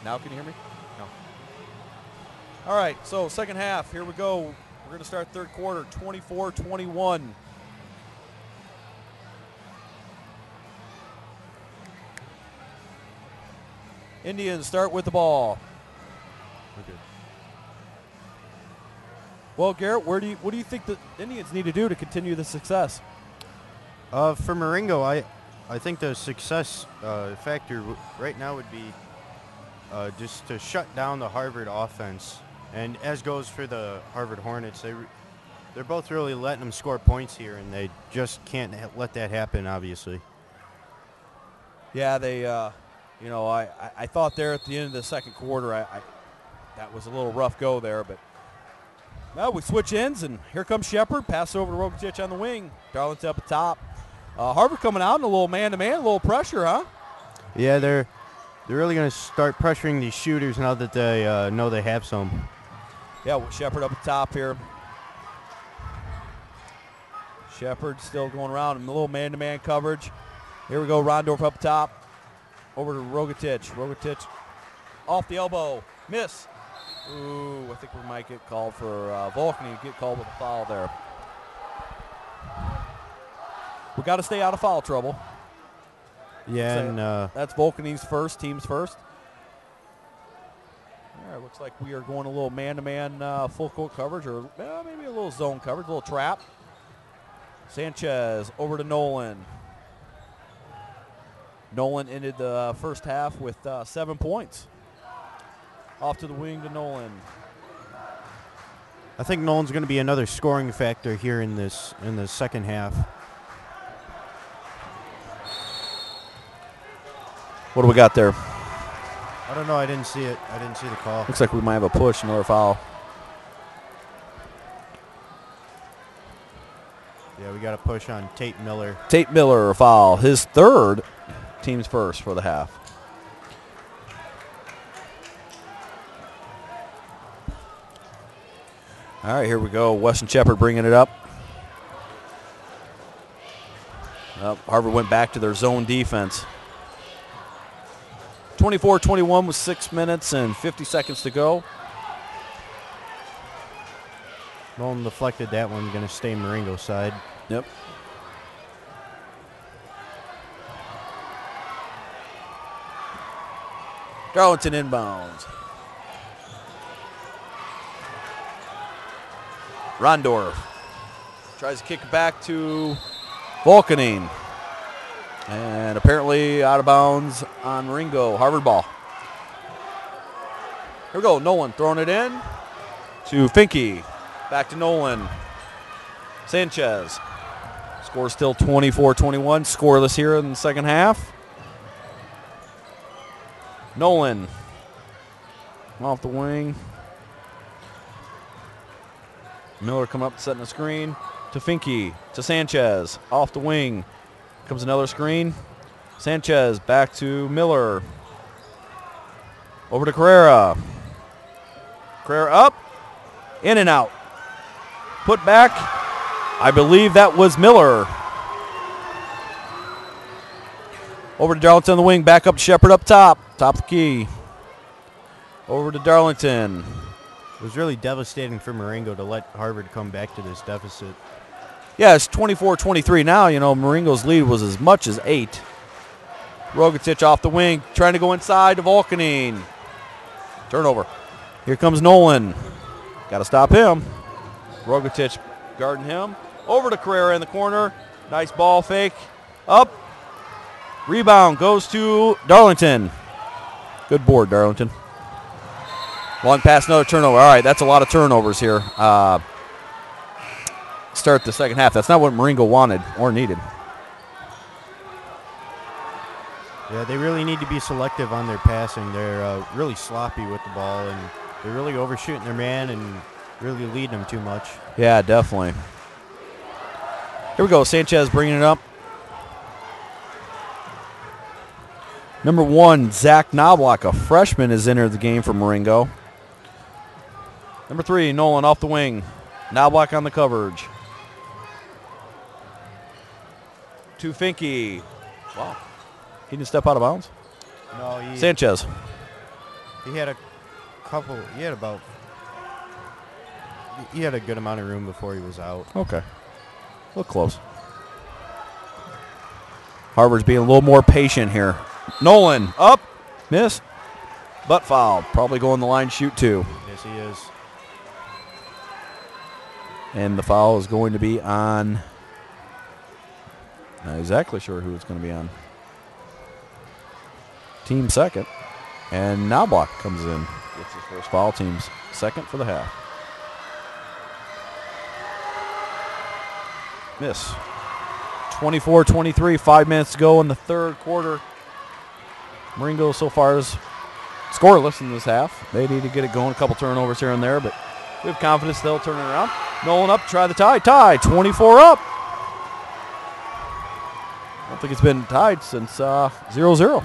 Now can you hear me? No. All right, so second half, here we go. We're going to start third quarter, 24-21. Indians start with the ball. Okay. Well, Garrett, what do you think the Indians need to do to continue the success? For Marengo, I think the success factor right now would be just to shut down the Harvard offense. And as goes for the Harvard Hornets, they're both really letting them score points here, and they just can't let that happen, obviously. Yeah, they, I thought there at the end of the second quarter, that was a little rough go there, but now we switch ends, and here comes Shepard. Pass over to Rogatich on the wing. Darlington up at top. Harvard coming out in a little man-to-man, a little pressure, huh? Yeah, they're really going to start pressuring these shooters now that they know they have some. Yeah, with Shepard up at top here. Shepard still going around in a little man-to-man coverage. Here we go, Rondorf up top. Over to Rogatich. Rogatich off the elbow. Miss. Ooh, I think we might get called for Volkny. Get called with a foul there. We got to stay out of foul trouble. Yeah, So and that's Volkany's first, team's first. All right, looks like we are going a little man-to-man full court coverage, or maybe a little zone coverage, a little trap. Sanchez over to Nolan. Nolan ended the first half with 7 points. Off to the wing to Nolan. I think Nolan's going to be another scoring factor here in the second half. What do we got there? I don't know. I didn't see it. I didn't see the call. Looks like we might have a push, another foul. Yeah, we got to push on Tate Miller. Tate Miller, a foul. His third, team's first for the half. All right, here we go. Weston Shepherd bringing it up. Harvard went back to their zone defense. 24-21 with 6 minutes and 50 seconds to go. Nolan deflected that one. Going to stay Marengo side. Yep. Darlington inbounds. Rondorf tries to kick it back to Volkaning. And apparently out of bounds on Marengo. Harvard ball. Here we go. Nolan throwing it in to Finke. Back to Nolan. Sanchez. Score still 24-21. Scoreless here in the second half. Nolan. Off the wing. Miller come up setting a screen to Finke. To Sanchez. Off the wing. Comes another screen. Sanchez back to Miller. Over to Carrera. Carrera up. In and out. Put back. I believe that was Miller. Over to Darlington on the wing. Back up to Shepherd up top. Top of the key. Over to Darlington. It was really devastating for Marengo to let Harvard come back to this deficit. Yeah, it's 24-23 now. You know, Marengo's lead was as much as 8. Rogatich off the wing, trying to go inside to Volkaning. Turnover. Here comes Nolan. Got to stop him. Rogatich guarding him. Over to Carrera in the corner. Nice ball fake. Up. Rebound goes to Darlington. Good board, Darlington. Long pass, another turnover. All right, that's a lot of turnovers here. Start the second half. That's not what Marengo wanted or needed. Yeah, they really need to be selective on their passing. They're really sloppy with the ball, and they're really overshooting their man and really leading them too much. Yeah, definitely. Here we go. Sanchez bringing it up. Number 1, Zach Knobloch, a freshman, has entered the game for Marengo. Number 3, Nolan off the wing. Knobloch on the coverage. To Finke. Wow. He didn't step out of bounds? No, Sanchez. He had a couple. He had a good amount of room before he was out. Okay. Look close. Harvard's being a little more patient here. Nolan up. Miss. Butt foul. Probably going the line shoot too. Yes, he is. And the foul is going to be on. Not exactly sure who it's going to be on. Team second. And Knobloch comes in. Gets his first foul. Team's second for the half. Miss. 24-23. 5 minutes to go in the third quarter. Marengo so far is scoreless in this half. They need to get it going. A couple turnovers here and there, but we have confidence they'll turn it around. Nolan up, try the tie. Tie, 24 up. I don't think it's been tied since 0-0.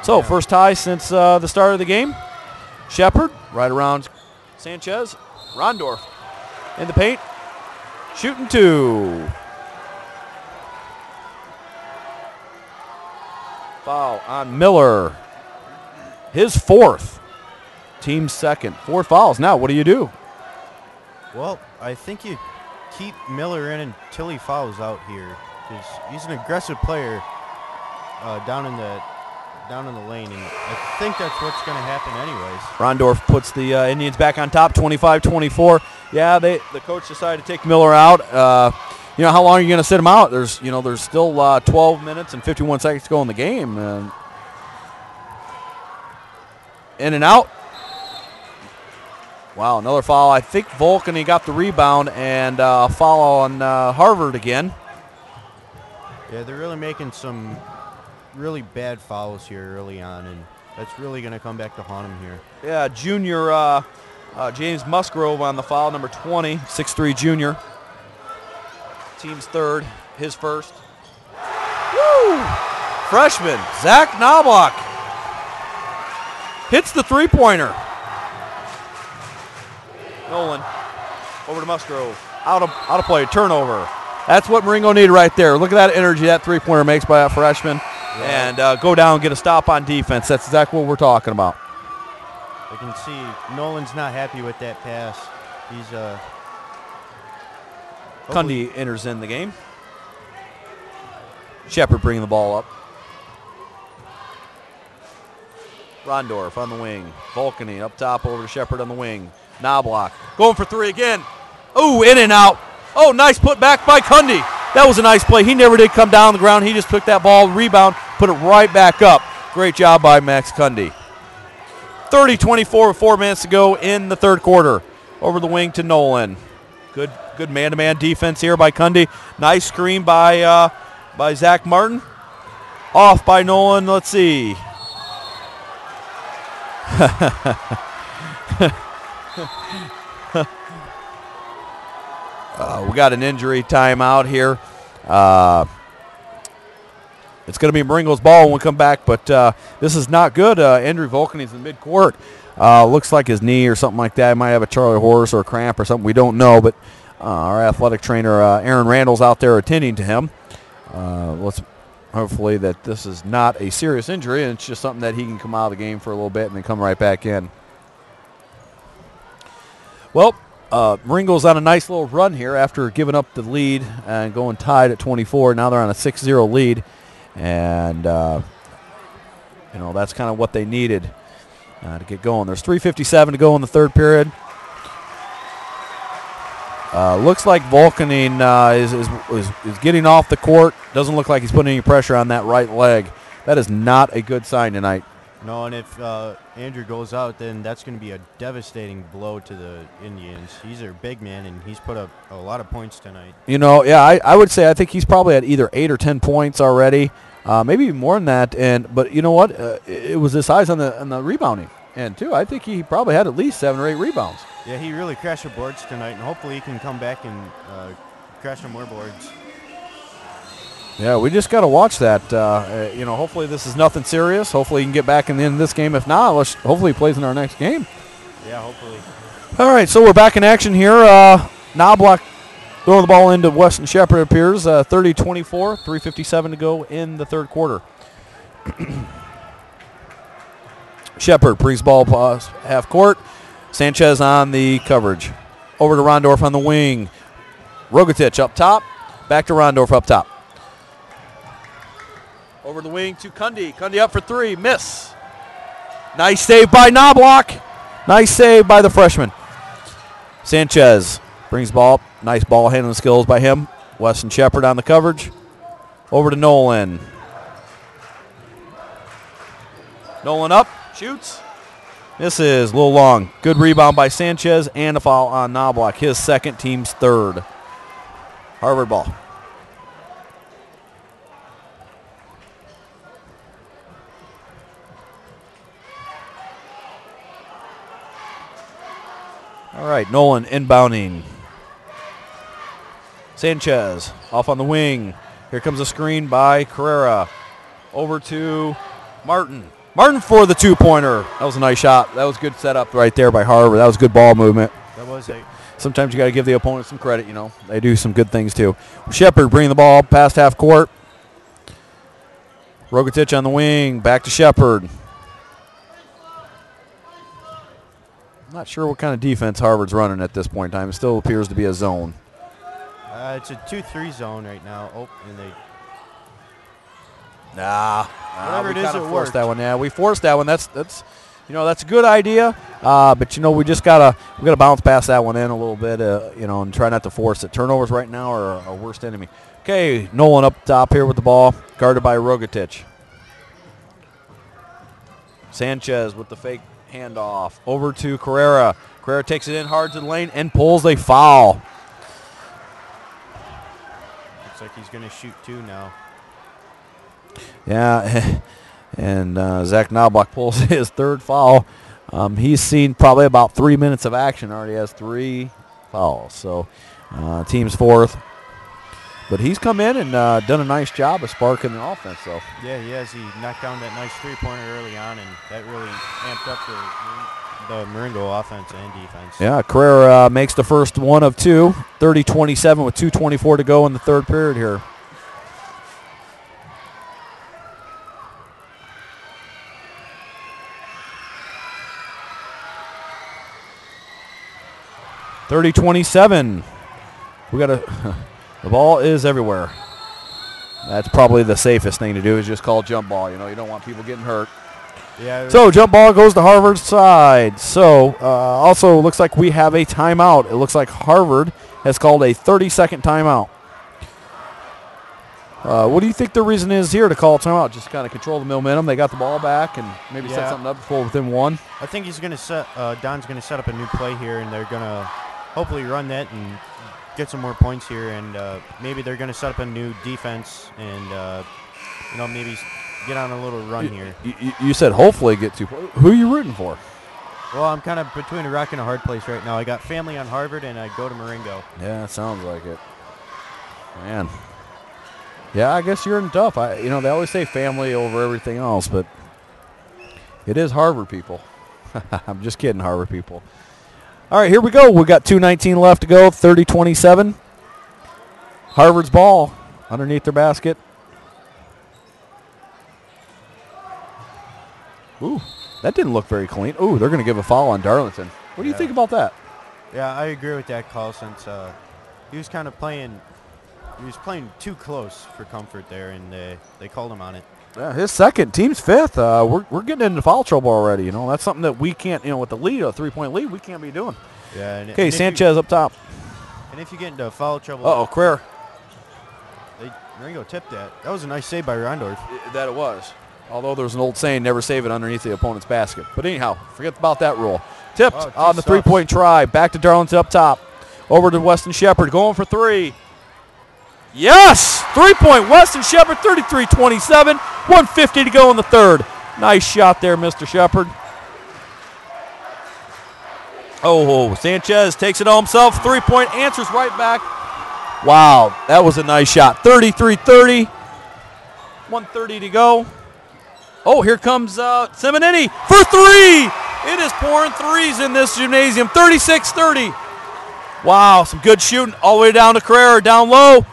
So, first tie since the start of the game. Shepherd, right around Sanchez. Rondorf in the paint. Shooting 2. Foul on Miller. His 4th. Team second. 4 fouls. Now, what do you do? Well, I think you keep Miller in until he fouls out here, because he's an aggressive player down in the lane, and I think that's what's going to happen anyways. Rondorf puts the Indians back on top, 25-24. Yeah, the coach decided to take Miller out. You know, how long are you going to sit him out? There's still 12 minutes and 51 seconds to go in the game. In and out. Wow, another foul. I think Volkaning got the rebound, and foul on Harvard again. Yeah, they're really making some really bad fouls here early on, and that's really going to come back to haunt them here. Yeah, junior James Musgrove on the foul, number 20, 6'3" junior. team's third, his first. Woo! Freshman Zach Knobloch hits the three-pointer. Nolan over to Musgrove. Out of play, turnover. That's what Marengo needed right there. Look at that energy that three-pointer makes by that freshman. Yeah. And go down and get a stop on defense. That's exactly what we're talking about. I can see Nolan's not happy with that pass. He's Cundy enters in the game. Shepard bringing the ball up. Rondorf on the wing. Volkany up top over to Shepard on the wing. Knobloch going for three again. Oh, in and out. Oh, nice put back by Cundy. That was a nice play. He never did come down on the ground. He just took that ball, rebound, put it right back up. Great job by Max Cundy. 30-24 with 4 minutes to go in the third quarter. Over the wing to Nolan. Good man-to-man defense here by Cundy. Nice screen by Zach Martin. Off by Nolan. Let's see. We got an injury timeout here. It's going to be Marengo's ball when we come back, but this is not good. Andrew Volkany's in midcourt. Looks like his knee or something like that. He might have a Charlie horse or a cramp or something. We don't know, but our athletic trainer, Aaron Randall's out there attending to him. Let's hopefully that this is not a serious injury and it's just something that he can come out of the game for a little bit and then come right back in. Well, Marengo's on a nice little run here after giving up the lead and going tied at 24. Now they're on a 6-0 lead, and that's kind of what they needed to get going. There's 3:57 to go in the third period. Looks like Volkany is getting off the court. Doesn't look like he's putting any pressure on that right leg. That is not a good sign tonight. No, and if Andrew goes out, then that's going to be a devastating blow to the Indians. He's their big man, and he's put up a lot of points tonight. I would say I think he's probably at either 8 or 10 points already, maybe even more than that. But you know what? It was his eyes on the rebounding end too. I think he probably had at least 7 or 8 rebounds. Yeah, he really crashed the boards tonight, and hopefully he can come back and crash some more boards. Yeah, we just got to watch that. Hopefully this is nothing serious. Hopefully he can get back in the end of this game. If not, hopefully he plays in our next game. Yeah, hopefully. All right, so we're back in action here. Knobloch throwing the ball into Weston Shepard, it appears. 30-24, 3:57 to go in the third quarter. Shepard brings ball past half court. Sanchez on the coverage. Over to Rondorf on the wing. Rogatich up top. Back to Rondorf up top. Over the wing to Cundy. Cundy up for 3. Miss. Nice save by Knobloch. Nice save by the freshman. Sanchez brings ball up. Nice ball handling skills by him. Weston Shepard on the coverage. Over to Nolan. Nolan up. Shoots. Misses. A little long. Good rebound by Sanchez and a foul on Knobloch. His second, team's third. Harvard ball. All right, Nolan inbounding. Sanchez off on the wing. Here comes a screen by Carrera. Over to Martin. Martin for the two-pointer. That was a nice shot. That was good setup right there by Harvard. That was good ball movement. That was it. Sometimes you got to give the opponent some credit, They do some good things too. Shepard bringing the ball past half court. Rogatich on the wing. Back to Shepard. Not sure what kind of defense Harvard's running at this point in time. It still appears to be a zone. It's a 2-3 zone right now. Oh, and they. Whatever it is, it forced worked. that one. Yeah, we forced that one. That's a good idea. But we just gotta bounce past that one in a little bit. And try not to force it. Turnovers right now are our worst enemy. Okay, Nolan up top here with the ball, guarded by Rogatich. Sanchez with the fake handoff over to Carrera. Carrera takes it in hard to the lane and pulls a foul. Looks like he's going to shoot 2 now. Yeah, and Zach Knobloch pulls his third foul. He's seen probably about 3 minutes of action. Already has 3 fouls. So team's fourth. But he's come in and done a nice job of sparking the offense, though. Yeah, he has. He knocked down that nice three-pointer early on, and that really amped up the Marengo offense and defense. Yeah, Carrera makes the first one of two, 30-27 with 2:24 to go in the third period here. (30-27). We got the ball is everywhere. That's probably the safest thing to do is just call jump ball. You know, you don't want people getting hurt. Yeah. So jump ball goes to Harvard's side. So also looks like we have a timeout. It looks like Harvard has called a 30-second timeout. What do you think the reason is here to call a timeout? Just kind of control the momentum. They got the ball back and maybe set something up before within one. I think he's going to set. Don's going to set up a new play here, and they're going to hopefully run that and get some more points here. And maybe they're going to set up a new defense and maybe get on a little run here. You said hopefully get to. Who are you rooting for? Well, I'm kind of between a rock and a hard place right now. I got family on Harvard, and I go to Marengo. Yeah, it sounds like it. Man. Yeah, I guess you're in tough. They always say family over everything else, but it is Harvard people. I'm just kidding, Harvard people. All right, here we go. We got 2:19 left to go, 30-27. Harvard's ball underneath their basket. Ooh, that didn't look very clean. Ooh, they're going to give a foul on Darlington. What do you think about that? Yeah, I agree with that call since he was kind of playing. He was playing too close for comfort there, and they called him on it. Yeah, his second, team's fifth. We're getting into foul trouble already. You know, that's something that we can't. With the lead, a 3-point lead, we can't be doing. Yeah. Okay, Sanchez up top. And if you get into foul trouble, Carrera. Marengo tipped that. That was a nice save by Rondorf. That it was. Although there's an old saying, never save it underneath the opponent's basket. But anyhow, forget about that rule. Tipped on the three-point try. Back to Darlington up top. Over to Weston Shepard, going for three. Yes! Three-point Weston Shepard, 33-27. 1:50 to go in the third. Nice shot there, Mr. Shepard. Sanchez takes it on himself. Three-point, answers right back. Wow, that was a nice shot. 33-30. 1:30 to go. Here comes Simonetti for three. It is pouring threes in this gymnasium. 36-30. Wow, some good shooting all the way down to Carrera, down low.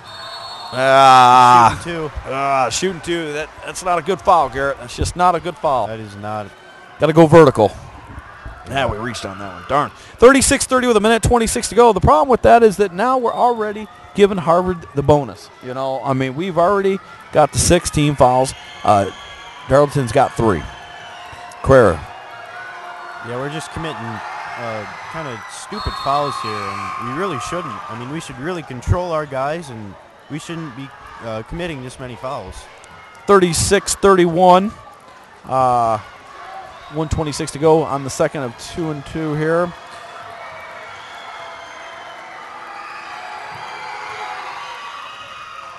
Shooting two. That's not a good foul, Garrett. That's just not a good foul. That is not. Got to go vertical. Yeah, we reached on that one. Darn. 36-30 with 1:26 to go. The problem with that is that now we're already giving Harvard the bonus. We've already got the 6 team fouls. Darlington's got 3. Carrera. Yeah, we're just committing kind of stupid fouls here, and we really shouldn't. We should really control our guys, and we shouldn't be committing this many fouls. 36-31. 1:26 to go on the second of 2 and 2 here.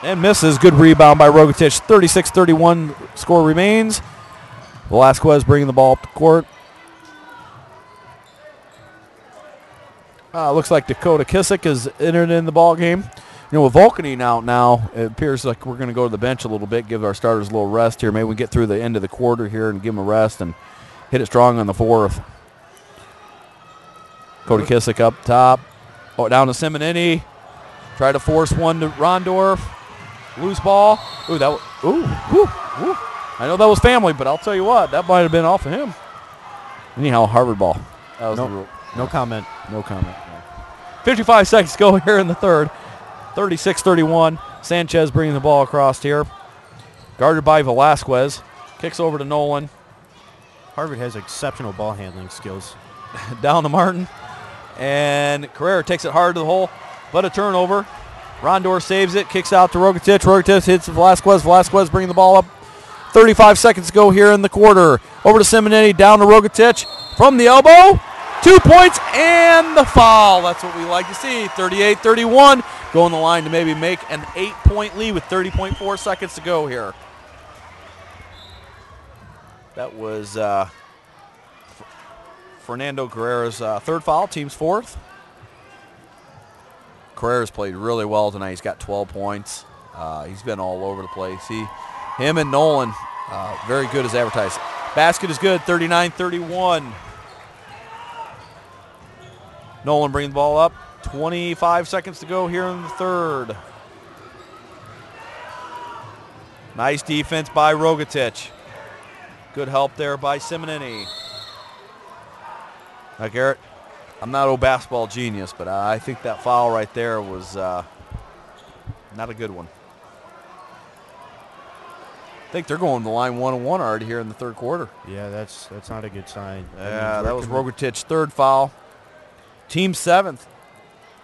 And misses. Good rebound by Rogatich. 36-31 score remains. Velasquez bringing the ball up the court. Looks like Dakota Kissick is entered in the ball game. With Volkany out now, it appears like we're going to go to the bench a little bit, give our starters a little rest here. Maybe we get through the end of the quarter here and give them a rest and hit it strong on the fourth. Dakota Kissick up top. Down to Simonetti. Try to force one to Rondorf. Loose ball. I know that was family, but I'll tell you what, that might have been off of him. Anyhow, Harvard ball. That was the rule. No comment. No comment. 55 seconds to go here in the third. 36-31. Sanchez bringing the ball across here. Guarded by Velasquez. Kicks over to Nolan. Harvard has exceptional ball handling skills. Down to Martin. And Carrera takes it hard to the hole, but a turnover. Rondor saves it, kicks out to Rogatich. Rogatich hits Velasquez. Velasquez bringing the ball up. 35 seconds to go here in the quarter. Over to Simonetti, down to Rogatich. From the elbow, 2 points and the foul. That's what we like to see. 38-31. Go on the line to maybe make an 8-point lead with 30.4 seconds to go here. That was Fernando Guerrera's third foul, team's fourth. Carrera's played really well tonight. He's got 12 points. He's been all over the place. Him and Nolan, very good as advertised. Basket is good, 39-31. Nolan bringing the ball up. 25 seconds to go here in the third. Nice defense by Rogatich. Good help there by Simonini. Now, Garrett, I'm not a basketball genius, but I think that foul right there was not a good one. I think they're going to the line 1-on-1 already here in the third quarter. Yeah, that's not a good sign. Yeah, that was Rogatich's third foul. Team 7th.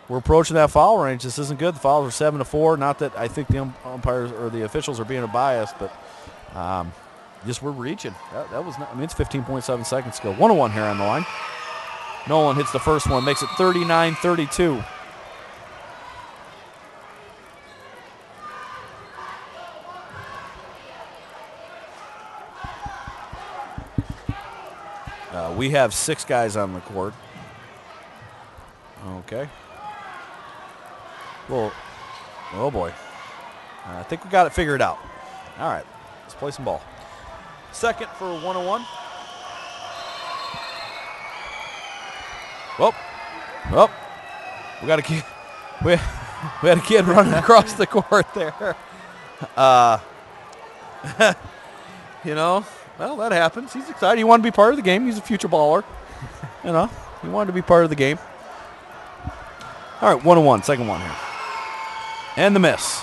We're approaching that foul range. This isn't good. The fouls are 7-4. Not that I think the umpires or the officials are being biased, but just we're reaching. That was not, I mean, it's 15.7 seconds to go. 1-on-1 here on the line. Nolan hits the first one, makes it 39-32. We have 6 guys on the court. Okay. Well, oh boy. I think we got it figured out. All right, let's play some ball. Second for 1-on-1. Well, we got a kid. We had a kid running across the court there. You know, well, that happens. He's excited. He wanted to be part of the game. He's a future baller. You know, he wanted to be part of the game. All right, 1-on-1, second one here. And the miss.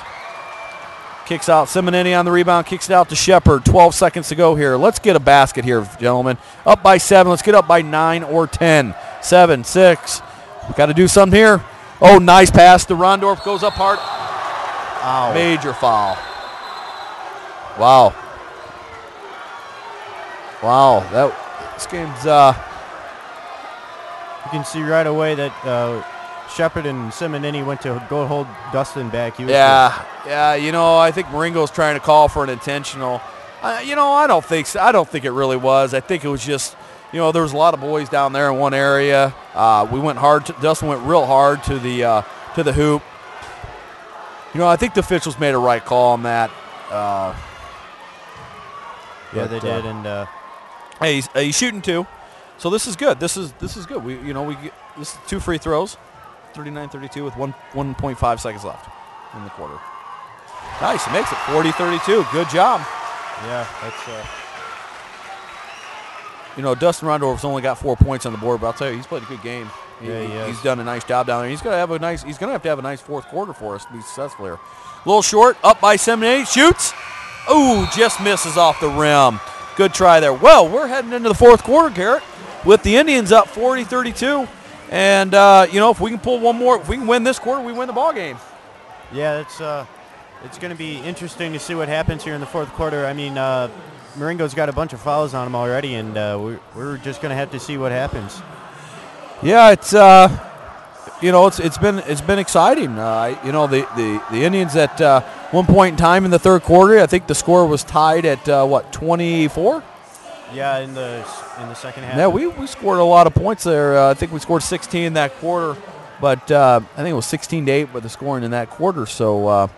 Kicks out. Simonini on the rebound. Kicks it out to Shepard. 12 seconds to go here. Let's get a basket here, gentlemen. Up by 7. Let's get up by 9 or 10. 7, 6. We got to do something here. Oh, nice pass. The Rondorf goes up hard. Ow. Major foul. Wow. This game's. You can see right away that Shepard and Simonini went to go hold Dustin back. He was Yeah. You know, I think Marengo's trying to call for an intentional. You know, I don't think so. I don't think it really was. I think it was just, you know, there was a lot of boys down there in one area. We went hard. Dustin went real hard to the hoop. You know, I think the officials made a right call on that. Yeah, they did. And hey, he's shooting 2, so this is good. This is good. We get this is 2 free throws. 39-32 with 1.5 seconds left in the quarter. Nice. He makes it 40-32. Good job. Yeah, that's. You know, Dustin Rondorf's only got 4 points on the board, but I'll tell you, he's played a good game. He's done a nice job down there. He's gonna have to have a nice fourth quarter for us to be successful here. A little short, up by 7-8, shoots. Ooh, just misses off the rim. Good try there. Well, we're heading into the fourth quarter, Garrett, with the Indians up 40-32. And, you know, if we can pull one more, if we can win this quarter, we win the ball game. Yeah, it's going to be interesting to see what happens here in the fourth quarter. I mean, Marengo's got a bunch of fouls on him already, and we're just going to have to see what happens. Yeah, it's you know, it's been exciting. You know, the Indians at one point in time in the third quarter, I think the score was tied at 24. Yeah, in the second half. Yeah, we scored a lot of points there. I think we scored 16 in that quarter, but I think it was 16-8 with the scoring in that quarter. So,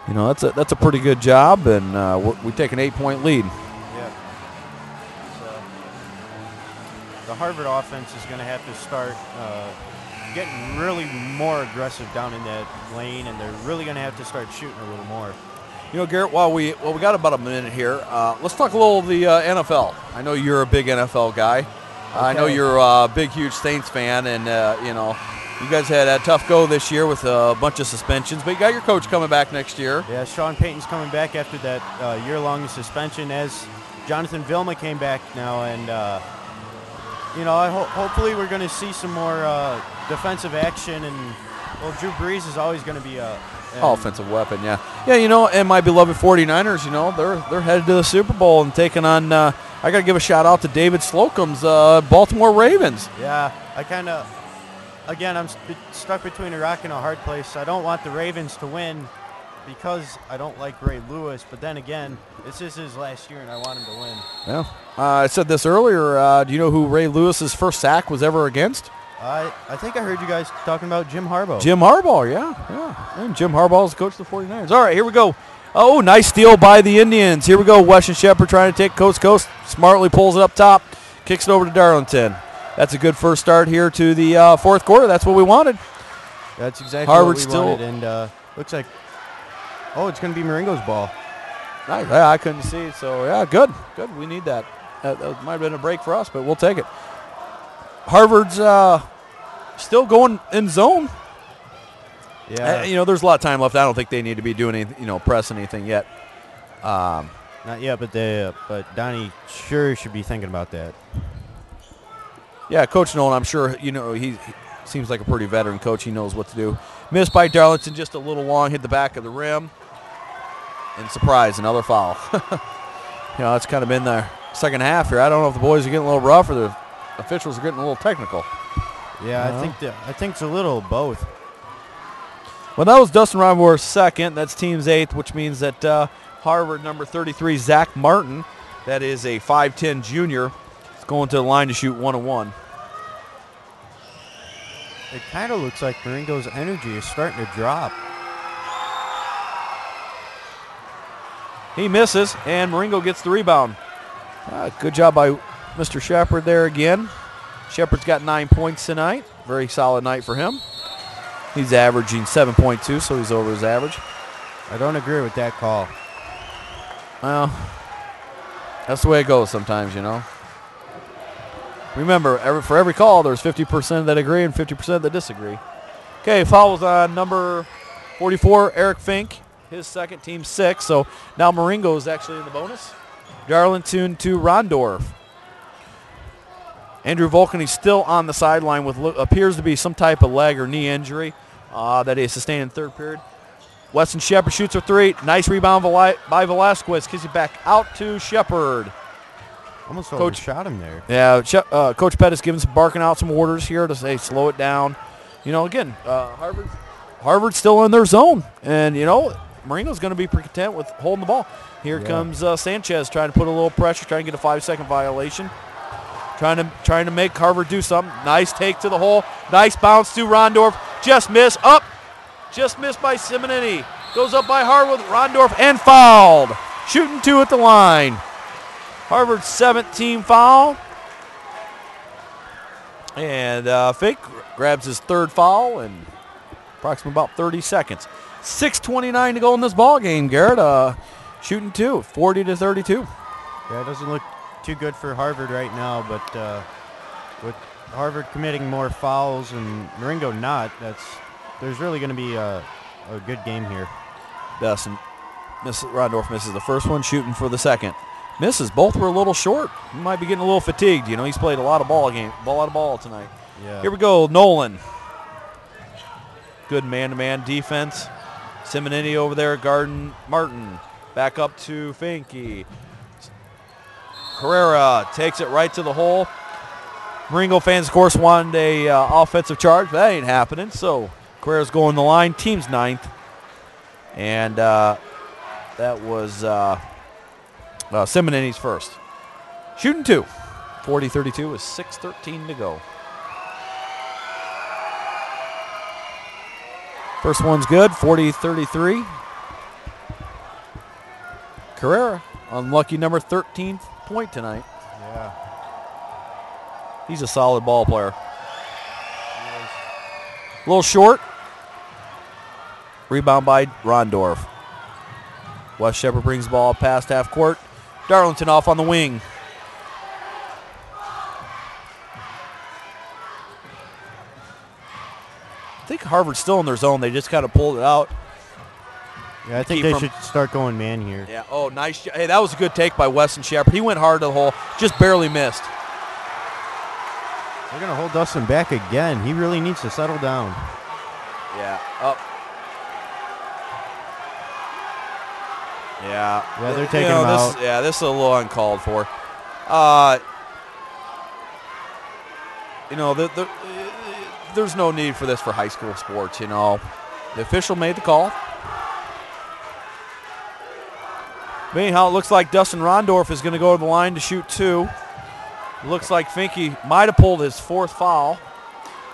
you know, that's a pretty good job, and we take an 8-point lead. Yeah. The Harvard offense is going to have to start getting really more aggressive down in that lane, and they're really going to have to start shooting a little more. You know, Garrett, while we got about a minute here, let's talk a little of the NFL. I know you're a big NFL guy. Okay. I know you're a big, huge Saints fan, and, you know, you guys had a tough go this year with a bunch of suspensions, but you got your coach coming back next year. Yeah, Sean Payton's coming back after that year-long suspension, as Jonathan Vilma came back now, and, you know, hopefully we're going to see some more defensive action, and, well, Drew Brees is always going to be a offensive weapon, yeah. Yeah, you know, and my beloved 49ers, you know, they're headed to the Super Bowl and taking on, I got to give a shout-out to David Slocum's Baltimore Ravens. Yeah, I kind of, again, I'm stuck between a rock and a hard place. I don't want the Ravens to win because I don't like Ray Lewis, but then again, this is his last year and I want him to win. Yeah. I said this earlier. Do you know who Ray Lewis's first sack was ever against? I think I heard you guys talking about Jim Harbaugh. Jim Harbaugh, yeah. And Jim Harbaugh is the coach of the 49ers. All right, here we go. Oh, nice steal by the Indians. Here we go. Weston Shepard trying to take coast to coast. Smartly pulls it up top. Kicks it over to Darlington. That's a good first start here to the fourth quarter. That's what we wanted. That's exactly Harvard what we still wanted. And looks like, it's going to be Marengo's ball. Nice. Yeah, I couldn't see. So, yeah, good. We need that. That might have been a break for us, but we'll take it. Harvard's still going in zone. Yeah. There's a lot of time left. I don't think they need to be doing anything, press anything yet. Not yet, but Donnie sure should be thinking about that. Yeah, Coach Nolan, I'm sure, he seems like a pretty veteran coach. He knows what to do. Missed by Darlington, just a little long, hit the back of the rim. And surprise, another foul. It's kind of been the second half here. I don't know if the boys are getting a little rough or the officials are getting a little technical. Yeah, I think it's a little of both. Well, that was Dustin Rondorf's second. That's team's eighth, which means that Harvard number 33, Zach Martin, that is a 5'10 junior, is going to the line to shoot 1-1. It kind of looks like Marengo's energy is starting to drop. He misses, and Marengo gets the rebound. Good job by Mr. Shepard there again. Shepard's got 9 points tonight. Very solid night for him. He's averaging 7.2, so he's over his average. I don't agree with that call. Well, that's the way it goes sometimes, Remember, for every call, there's 50% that agree and 50% that disagree. Okay, fouls on number 44, Eric Fink. His second, team 6. So now Marengo is actually in the bonus. Darlington to Rondorf. Andrew Volken, he's still on the sideline with appears to be some type of leg or knee injury that he sustained in third period. Weston Shepard shoots a three. Nice rebound by Velasquez. Kicks it back out to Shepard. Almost overshot him there. Yeah, Coach Pettis giving barking out some orders here to say slow it down. Again, Harvard's still in their zone. And, Marengo's going to be pretty content with holding the ball. Here comes Sanchez trying to put a little pressure, trying to get a 5-second violation. Trying to make Harvard do something. Nice take to the hole. Nice bounce to Rondorf. Just missed. Up. Just missed by Simonini. Goes up by Harvard. Rondorf and fouled. Shooting 2 at the line. Harvard's 17th foul. And Fink grabs his third foul in approximately about 30 seconds. 6:29 to go in this ball game, Garrett. Shooting 2, 40-32. Yeah, it doesn't look too good for Harvard right now, but with Harvard committing more fouls and Marengo not, there's really going to be a good game here. Dustin, Rondorf misses the first one, shooting for the second. Misses. Both were a little short. He might be getting a little fatigued. He's played a lot of ball tonight. Yeah. Here we go, Nolan. Good man-to-man defense. Simonini over there guarding Martin. Back up to Finke. Carrera takes it right to the hole. Marengo fans, of course, wanted a offensive charge, but that ain't happening. So Carrera's going the line. Team's 9th. And that was Simonini's first. Shooting 2. 40-32 with 6:13 to go. First one's good, 40-33. Carrera, unlucky number 13th point tonight. Yeah. He's a solid ball player. A little short. Rebound by Rondorf. Wes Shepard brings the ball past half court. Darlington off on the wing. I think Harvard's still in their zone. They just kind of pulled it out. Yeah, I think they should start going man here. Yeah. Oh, nice. Hey, that was a good take by Weston Shepard. He went hard to the hole, just barely missed. They're going to hold Dustin back again. He really needs to settle down. Yeah. Up. Yeah. Yeah, they're taking him out. This is a little uncalled for. There's no need for this for high school sports, The official made the call. But anyhow, it looks like Dustin Rondorf is going to go to the line to shoot 2. Looks like Finke might have pulled his 4th foul.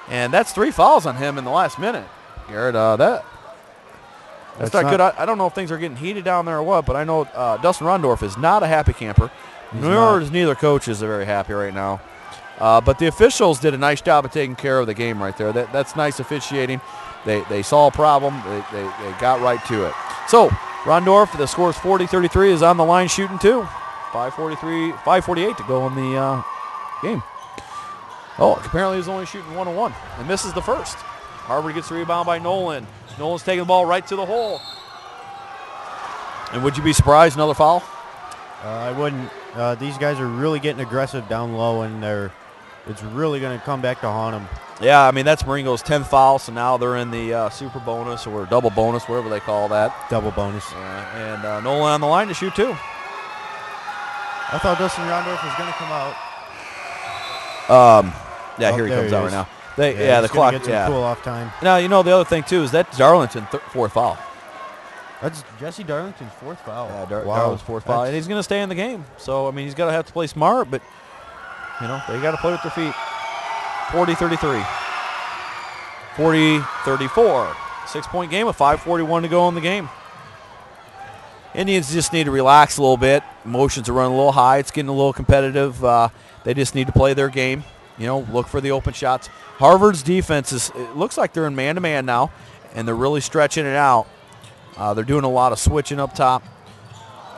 And that's 3 fouls on him in the last minute. Garrett, that's not good. I don't know if things are getting heated down there or what, but I know Dustin Rondorf is not a happy camper. Nor is neither coaches are very happy right now. But the officials did a nice job of taking care of the game right there. That's nice officiating. They saw a problem. They got right to it. So Rondorf, the score is 40-33, is on the line shooting 2. 5:48 to go in the game. Oh, apparently he's only shooting 1-1 and misses the first. Harvard gets the rebound by Nolan. Nolan's taking the ball right to the hole. And would you be surprised, another foul? I wouldn't. These guys are really getting aggressive down low, and it's really going to come back to haunt them. Yeah, I mean, that's Marengo's 10th foul, so now they're in the super bonus or double bonus, whatever they call that. Double bonus. And Nolan on the line to shoot 2. I thought Dustin Rondorf was going to come out. Here he comes out right now. The clock. clock. Get some cool off time. Now, the other thing, too, is that's Darlington's 4th foul. That's Jesse Darlington's 4th foul. Yeah, Darlington's 4th foul. And he's going to stay in the game. So, I mean, he's got to have to play smart, but, they got to play with their feet. 40-33. 40-34. 6-point game with 5:41 to go in the game. Indians just need to relax a little bit. Emotions are running a little high. It's getting a little competitive. They just need to play their game. Look for the open shots. Harvard's defense it looks like they're in man-to-man now, and they're really stretching it out. They're doing a lot of switching up top.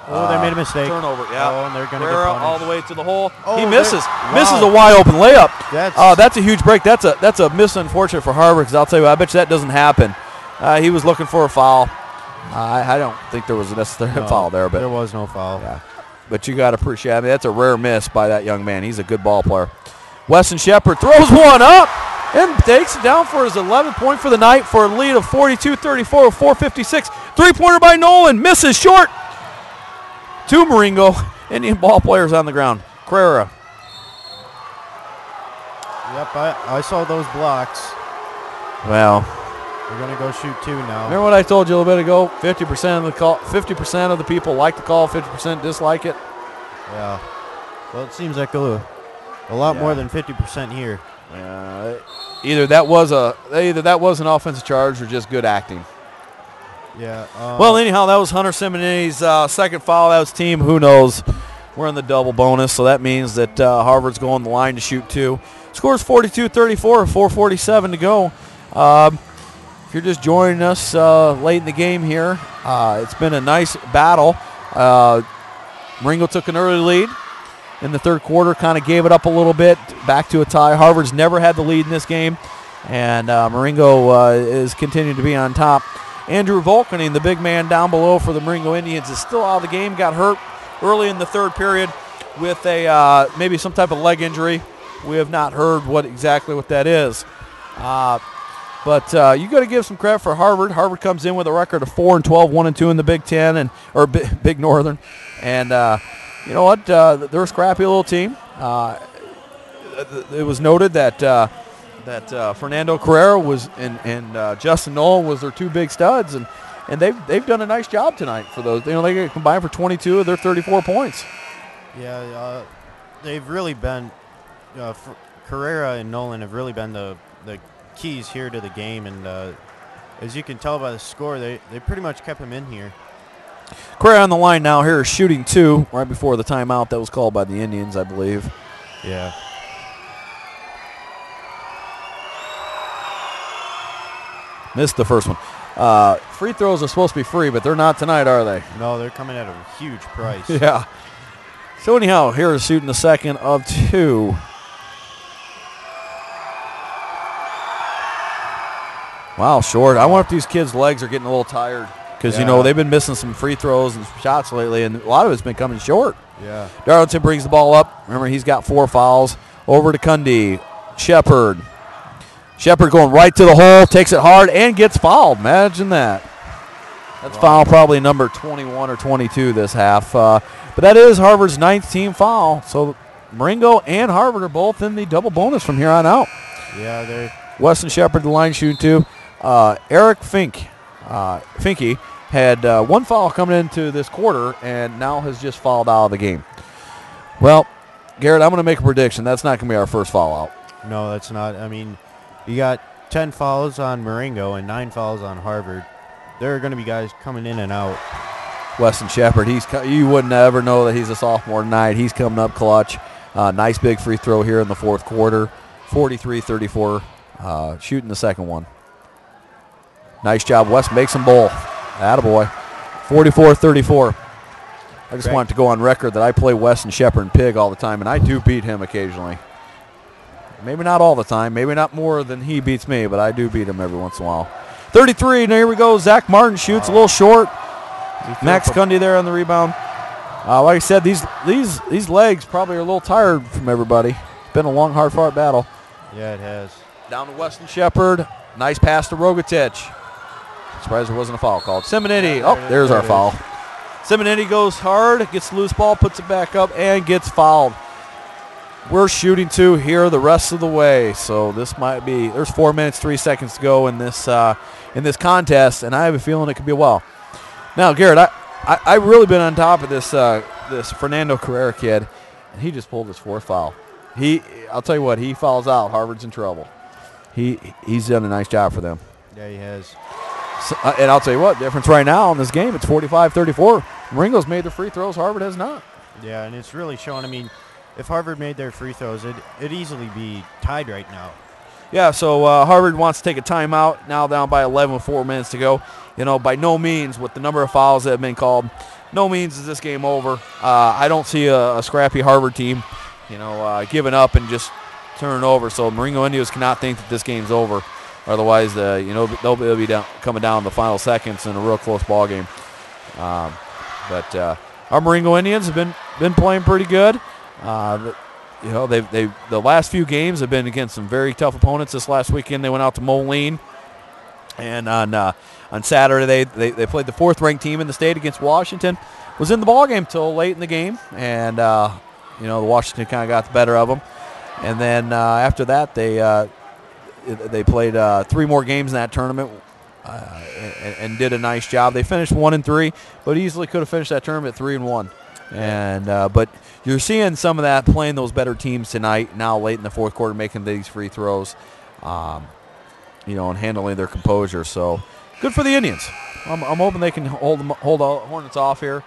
Oh, they made a mistake. Turnover, yeah. Oh, and they're going to get Guerrero punished. all the way to the hole. Oh, he misses. wow. Misses a wide-open layup. That's a huge break. That's a miss, unfortunate for Harvard, because I'll tell you, I bet you that doesn't happen. He was looking for a foul. I don't think there was a necessary foul there, but there was no foul. Yeah, but you got to appreciate. I mean, that's a rare miss by that young man. He's a good ball player. Weston Shepard throws one up and takes it down for his 11th point for the night for a lead of 42-34 with 4:56. 3-pointer by Nolan misses short. 2 Marengo Indian ball players on the ground. Carrera. Yep, I saw those blocks. Well, we're going to go shoot 2 now. Remember what I told you a little bit ago? 50% of the people like the call, 50% dislike it. Yeah. Well, it seems like a lot more than 50% here. Either that was an offensive charge or just good acting. Yeah. Well, anyhow, that was Hunter Simone's second foul. That was team. Who knows? We're in the double bonus, so that means that Harvard's going the line to shoot 2. Scores 42-34, 4:47 to go. If you're just joining us late in the game here, it's been a nice battle. Marengo took an early lead in the third quarter, kind of gave it up a little bit, back to a tie. Harvard's never had the lead in this game, and Marengo is continuing to be on top. Andrew Volkanen, the big man down below for the Marengo Indians, is still out of the game. Got hurt early in the third period with maybe some type of leg injury. We have not heard what that is. But you got to give some credit for Harvard. Harvard comes in with a record of 4-12, 1-2 in the Big Ten or Big Northern, and you know what? They're a scrappy little team. It was noted that Fernando Carrera was and Justin Nolan was their 2 big studs, and they've done a nice job tonight for those. They combined for 22 of their 34 points. Yeah, they've really been Carrera and Nolan have really been the keys here to the game, and as you can tell by the score, they pretty much kept him in here. Carrera on the line now here is shooting 2 right before the timeout that was called by the Indians, I believe. Yeah. Missed the first one. Free throws are supposed to be free, but they're not tonight, are they? No, they're coming at a huge price. Yeah. So anyhow, here is shooting the second of 2. Wow, short. I wonder if these kids' legs are getting a little tired because, they've been missing some free throws and shots lately, and a lot of it's been coming short. Yeah. Darlington brings the ball up. Remember, he's got 4 fouls. Over to Cundy. Shepard going right to the hole, takes it hard, and gets fouled. Imagine that. That's foul probably number 21 or 22 this half. But that is Harvard's 9th team foul. So Marengo and Harvard are both in the double bonus from here on out. Yeah, they're Weston Shepard, the line shooting 2. Eric Finke had 1 foul coming into this quarter and now has just fouled out of the game. Well, Garrett, I'm going to make a prediction. That's not going to be our first foul out. No, that's not. I mean, You got 10 fouls on Marengo and 9 fouls on Harvard. There are going to be guys coming in and out. Weston Shepard, you wouldn't ever know that he's a sophomore tonight. He's coming up clutch. Nice big free throw here in the fourth quarter. 43-34, shooting the second one. Nice job. West makes them both. Attaboy. 44-34. I just wanted to go on record that I play Weston Shepard and Pig all the time, and I do beat him occasionally. Maybe not all the time. Maybe not more than he beats me, but I do beat him every once in a while. 33, and here we go. Zach Martin shoots a little short. Max Cundy there on the rebound. Like I said, these legs probably are a little tired from everybody. It's been a long, hard-fought battle. Yeah, it has. Down to Weston Shepard. Nice pass to Rogatich. Surprised there wasn't a foul called. Simonetti. There's our foul. Simonetti goes hard, gets the loose ball, puts it back up, and gets fouled. We're shooting 2 here the rest of the way, so this might be. There's 4 minutes, 3 seconds to go in this contest, and I have a feeling it could be a while. Now, Garrett, I've really been on top of this Fernando Carrera kid, and he just pulled his 4th foul. I'll tell you what, he fouls out. Harvard's in trouble. He's done a nice job for them. Yeah, he has. So, and I'll tell you what, difference right now in this game, it's 45-34. Marengo's made their free throws. Harvard has not. Yeah, and it's really showing. I mean, if Harvard made their free throws, it'd easily be tied right now. Yeah, so Harvard wants to take a timeout, now down by 11 with 4 minutes to go. By no means, with the number of fouls that have been called, no means is this game over. I don't see a scrappy Harvard team, giving up and just turning over. So Marengo Indians cannot think that this game's over. Otherwise, they'll be coming down the final seconds in a real close ball game. But our Marengo Indians have been playing pretty good. The last few games have been against some very tough opponents. This last weekend they went out to Moline, and on Saturday they played the 4th-ranked team in the state against Washington. Was in the ball game till late in the game, and the Washington kind of got the better of them. And then after that they played 3 more games in that tournament and did a nice job. They finished 1-3, but easily could have finished that tournament 3-1. And but you're seeing some of that playing those better teams tonight. Now late in the fourth quarter, making these free throws, and handling their composure. So good for the Indians. I'm hoping they can hold the Hornets off here.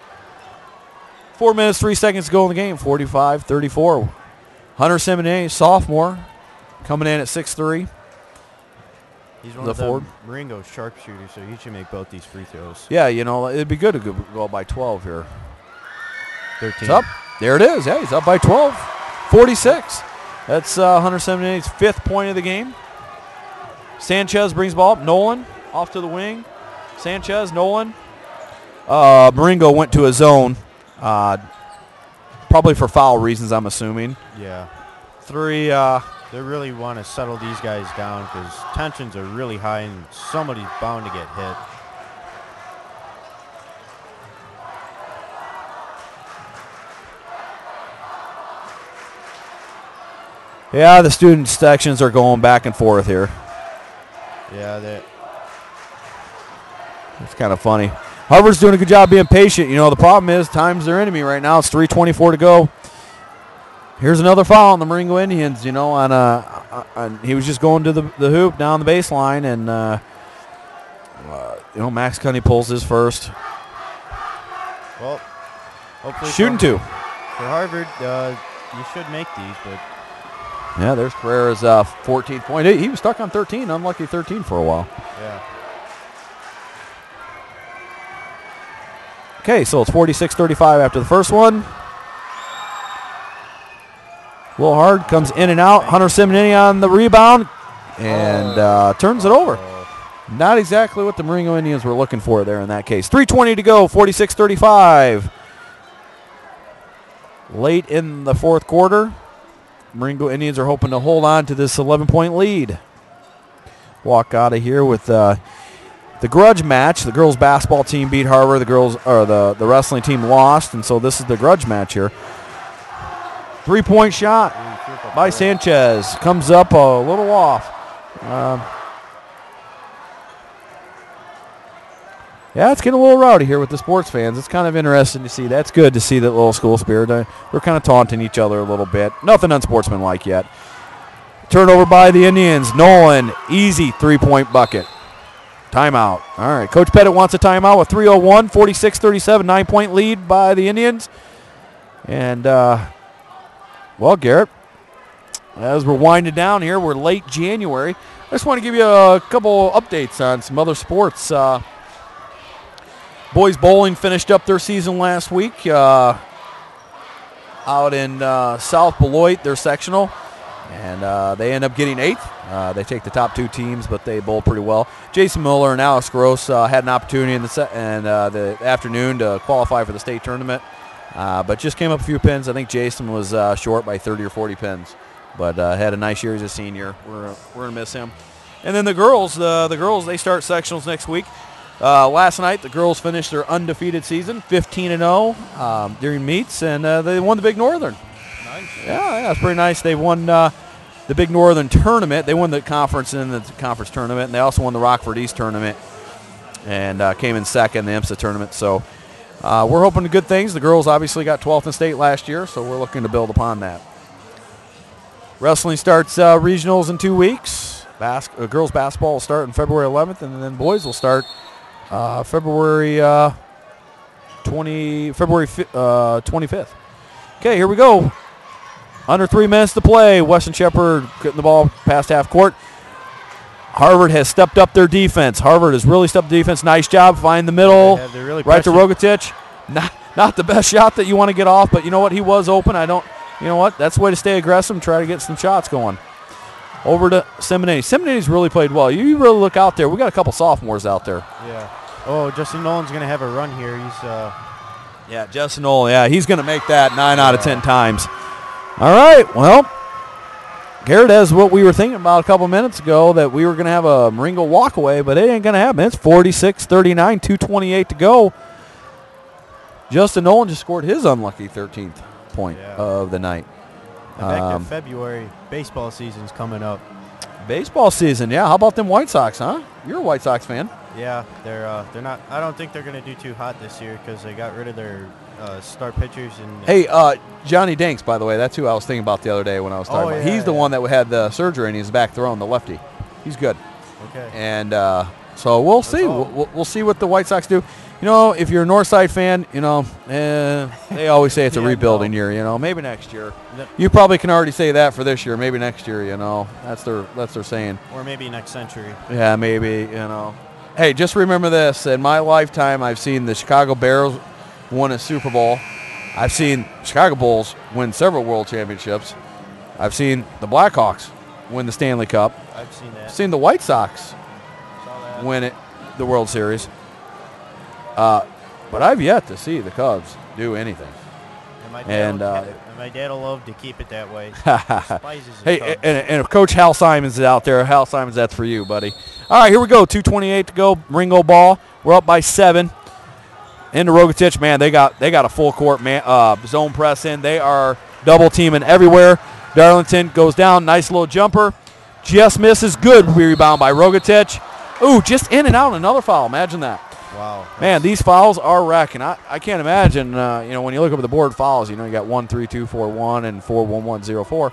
4 minutes, 3 seconds to go in the game. 45-34. Hunter Simonetti, sophomore, coming in at 6'3". He's one of the Marengo sharpshooters, so he should make both these free throws. Yeah, it'd be good to go by 12 here. 13. It's up. There it is. Yeah, he's up by 12. 46. That's Hunter Simonetti's 5th point of the game. Sanchez brings the ball up. Nolan off to the wing. Sanchez, Nolan. Marengo went to a zone, probably for foul reasons, I'm assuming. Yeah. 3. They really want to settle these guys down because tensions are really high and somebody's bound to get hit. Yeah, the student sections are going back and forth here. Yeah, it's kind of funny. Harvard's doing a good job being patient. The problem is time's their enemy right now. It's 3:24 to go. Here's another foul on the Marengo Indians, on he was just going to the hoop down the baseline, and, Max Cunny pulls his first. Well, hopefully shooting 2. For Harvard, you should make these, but. Yeah, there's Carrera's 14th point. He was stuck on 13, unlucky 13 for a while. Yeah. Okay, so it's 46-35 after the first one. A little hard, comes in and out. Hunter Simonetti on the rebound and turns it over. Not exactly what the Marengo Indians were looking for there in that case. 3:20 to go, 46-35. Late in the fourth quarter, Marengo Indians are hoping to hold on to this 11-point lead. Walk out of here with the grudge match. The girls' basketball team beat Harvard. The wrestling team lost, and so this is the grudge match here. 3-point shot by Sanchez. Comes up a little off. Yeah, it's getting a little rowdy here with the sports fans. It's kind of interesting to see. That's good to see that little school spirit. We're kind of taunting each other a little bit. Nothing unsportsmanlike yet. Turnover by the Indians. Nolan, easy three-point bucket. Timeout. All right, Coach Pettit wants a timeout with 3:01, 46-37, 9-point lead by the Indians. And, well, Garrett, as we're winding down here, we're late January. I just want to give you a couple updates on some other sports. Boys bowling finished up their season last week out in South Beloit, their sectional. And they end up getting 8th. They take the top 2 teams, but they bowl pretty well. Jason Miller and Alex Gross had an opportunity in the afternoon to qualify for the state tournament, but just came up a few pins. I think Jason was short by 30 or 40 pins, but had a nice year as a senior. We're going to miss him. And then the girls, they start sectionals next week. Last night, the girls finished their undefeated season, 15-0 during meets, and they won the Big Northern. Nice. Yeah, it's pretty nice. They won the Big Northern tournament. They won the conference in the conference tournament, and they also won the Rockford East tournament and came in second in the IMSA tournament. So we're hoping to good things. The girls obviously got 12th in state last year, so we're looking to build upon that. Wrestling starts regionals in 2 weeks. Girls basketball will start on February 11th, and then boys will start February 25th. Okay, here we go. Under 3 minutes to play. Weston Shepherd getting the ball past half court. Harvard has stepped up their defense. Harvard has really stepped up the defense. Nice job. Find the middle. They're really right to Rogatich. Not the best shot that you want to get off, but you know what? He was open. You know what? That's the way to stay aggressive and try to get some shots going. Over to Seminary. Seminary's really played well. You really look out there. We got a couple sophomores out there. Yeah. Oh, Justin Nolan's going to have a run here. He's Yeah, Justin Nolan. Yeah, he's going to make that 9 out of 10 times. All right, well, Garrett, as what we were thinking about a couple minutes ago, that we were going to have a Marengo walkaway, but it ain't going to happen. It's 46-39, 2:28 to go. Justin Nolan just scored his unlucky 13th point of the night. And back to February, baseball season's coming up. Baseball season, yeah. How about them White Sox, huh? You're a White Sox fan. Yeah, they're not. I don't think they're going to do too hot this year because they got rid of their star pitchers. And hey, Johnny Danks, by the way, that's who I was thinking about the other day when I was talking about. He's the one that had the surgery and he's back throwing the lefty. He's good. Okay. And so we'll see. We'll see what the White Sox do. You know, if you're a Northside fan, you know, they always say it's a rebuilding year. You know, maybe next year. You probably can already say that for this year. Maybe next year. You know, that's their saying. Or maybe next century. Yeah, maybe. You know. Hey, just remember this. In my lifetime, I've seen the Chicago Bears win a Super Bowl. I've seen Chicago Bulls win several world championships. I've seen the Blackhawks win the Stanley Cup. I've seen that. I've seen the White Sox win the World Series. But I've yet to see the Cubs do anything. And my dad will love to keep it that way. Hey, and if Coach Hal Simons is out there, Hal Simons, that's for you, buddy. All right, here we go. 2:28 to go. Marengo ball. We're up by 7. Into Rogatich, man, they got a full court zone press in. They are double teaming everywhere. Darlington goes down. Nice little jumper. Just misses. Good rebound by Rogatich. Ooh, just in and out. Another foul. Imagine that. Wow. Man, these fouls are wrecking. I can't imagine, you know, when you look up at the board fouls, you know, you got 1, 3, 2, 4, 1, and 4, 1, 1, 0, 4.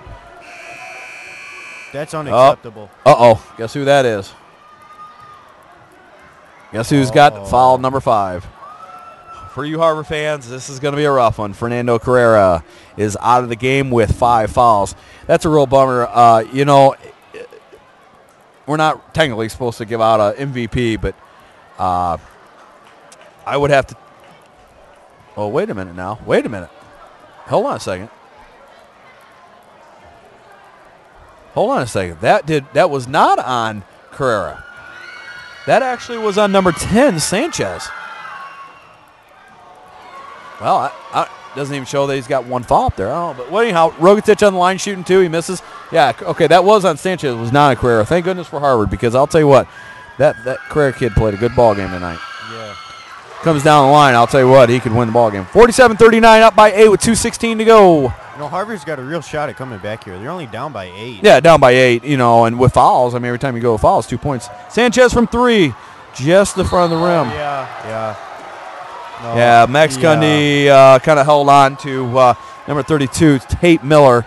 That's unacceptable. Uh-oh. Guess who that is? Guess who's got foul number 5? For you Harvard fans, this is going to be a rough one. Fernando Carrera is out of the game with 5 fouls. That's a real bummer. You know, we're not technically supposed to give out an MVP, but I would have to. Oh, wait a minute now. Wait a minute. Hold on a second. Hold on a second. That was not on Carrera. That actually was on number 10, Sanchez. Well, doesn't even show that he's got 1 foul up there. Oh, but anyhow, Rogatich on the line shooting 2. He misses. Yeah, okay, that was on Sanchez. It was not on Carrera. Thank goodness for Harvard, because I'll tell you what, that Carrera kid played a good ball game tonight. Yeah. Comes down the line, I'll tell you what, he could win the ball game. 47-39, up by 8 with 2:16 to go. You know, Harvard's got a real shot at coming back here. They're only down by 8. Yeah, down by 8, you know, and with fouls, I mean, every time you go with fouls, 2 points. Sanchez from 3, just the front of the rim. Yeah. No, yeah, Max Gundy kind of held on to number 32, Tate Miller.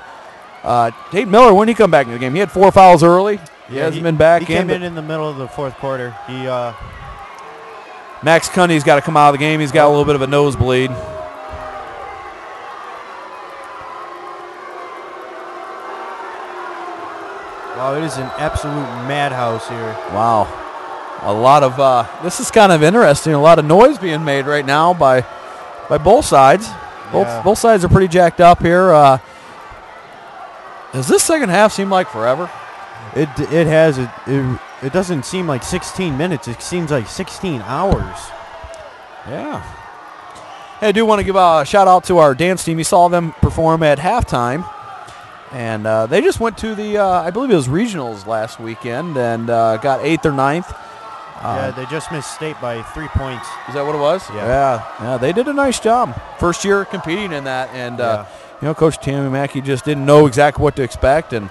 Tate Miller, when did he come back in the game? He had 4 fouls early. He hasn't been back. He came in the middle of the fourth quarter. Max Cundy's got to come out of the game. He's got a little bit of a nosebleed. Wow, it is an absolute madhouse here. Wow. A lot of, this is kind of interesting. A lot of noise being made right now by both sides. Both sides are pretty jacked up here. Does this second half seem like forever? It has. It doesn't seem like 16 minutes. It seems like 16 hours. Yeah. Hey, I do want to give a shout out to our dance team. You saw them perform at halftime. And they just went to the, I believe it was regionals last weekend and got 8th or 9th. Yeah, they just missed state by 3 points. Is that what it was? Yeah, they did a nice job. First year competing in that. And, Coach Tammy Mackey just didn't know exactly what to expect. And,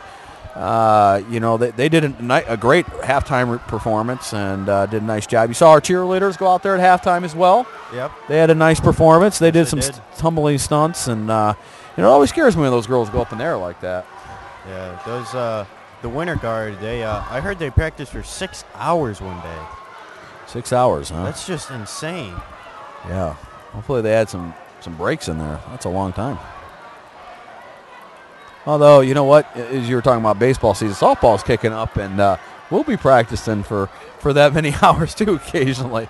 they did a great halftime performance and did a nice job. You saw our cheerleaders go out there at halftime as well. Yep. They had a nice performance. They did some tumbling stunts. And, it always scares me when those girls go up in there like that. Yeah, those the winter guard. I heard they practiced for 6 hours one day. 6 hours, huh? That's just insane. Yeah. Hopefully they had some breaks in there. That's a long time. Although, you know what? As you were talking about baseball season, softball's kicking up, and we'll be practicing for that many hours too occasionally.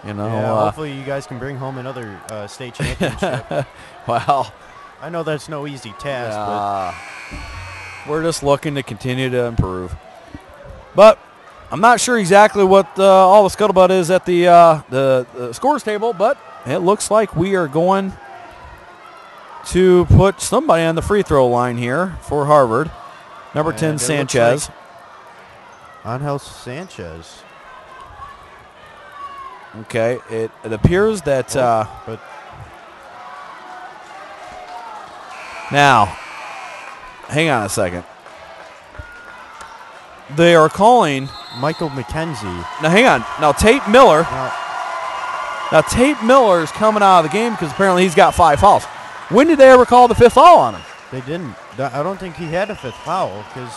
Hopefully you guys can bring home another state championship. Well, I know that's no easy task, but we're just looking to continue to improve. But I'm not sure exactly what all the scuttlebutt is at the scores table, but it looks like we are going to put somebody on the free throw line here for Harvard. Number 10, Sanchez. Angel Sanchez. Okay, it appears that but now, hang on a second. They are calling Michael McKenzie. Now, hang on. Now, Tate Miller. Now, Tate Miller is coming out of the game because apparently he's got 5 fouls. When did they ever call the 5th foul on him? They didn't. I don't think he had a 5th foul because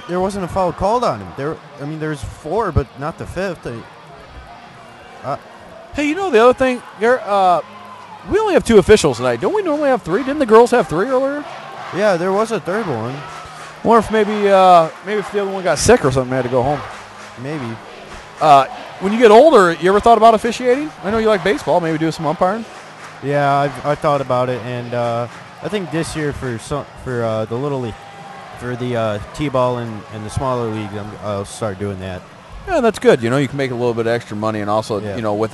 there wasn't a foul called on him. There's 4, but not the 5th. Hey, the other thing, Garrett, we only have 2 officials tonight. Don't we normally have 3? Didn't the girls have 3 earlier? Yeah, there was a 3rd one. I wonder if maybe if the other one got sick or something, they had to go home. Maybe. When you get older, you ever thought about officiating? I know you like baseball. Maybe do some umpiring. Yeah, I thought about it, and I think this year for the little league, for the t-ball and the smaller league, I'll start doing that. Yeah, that's good. You can make a little bit of extra money, and also, with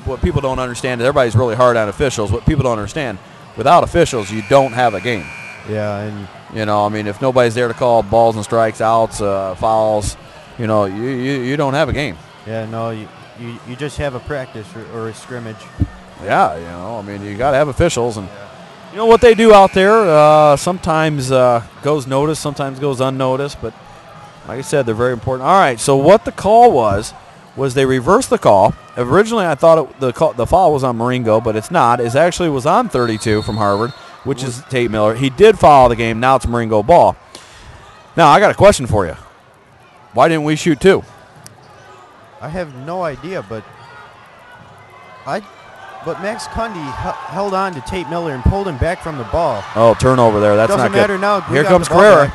what people don't understand is everybody's really hard on officials. What people don't understand, without officials, you don't have a game. Yeah, and if nobody's there to call balls and strikes, outs, fouls, you don't have a game. Yeah, no, you just have a practice or a scrimmage. Yeah, you got to have officials, and what they do out there sometimes goes noticed, sometimes goes unnoticed, but like I said, they're very important. All right, so what the call was they reversed the call. Originally, I thought the foul was on Marengo, but it's not. It actually was on 32 from Harvard, which is Tate Miller. He did foul the game. Now it's Marengo ball. Now, I got a question for you. Why didn't we shoot 2? I have no idea, but Max Cundy held on to Tate Miller and pulled him back from the ball. Oh, turnover there. That's Doesn't not good. matter now. Here comes Carrera.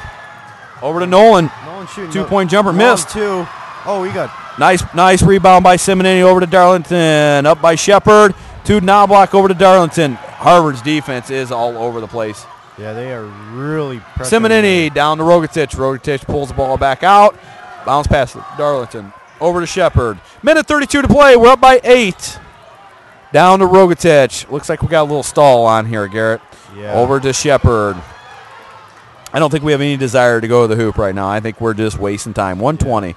Over to Nolan. Nolan shooting. 2-point jumper missed. 2. Oh, he got nice rebound by Simonini over to Darlington. Up by Shepard. To Knobloch over to Darlington. Harvard's defense is all over the place. Yeah, they are really pressing. Simonini down to Rogatich. Rogatich pulls the ball back out. Bounce pass to Darlington. Over to Shepard. Minute 32 to play. We're up by 8. Down to Rogatich. Looks like we got a little stall on here, Garrett. Yeah. Over to Shepard. I don't think we have any desire to go to the hoop right now. I think we're just wasting time. 120.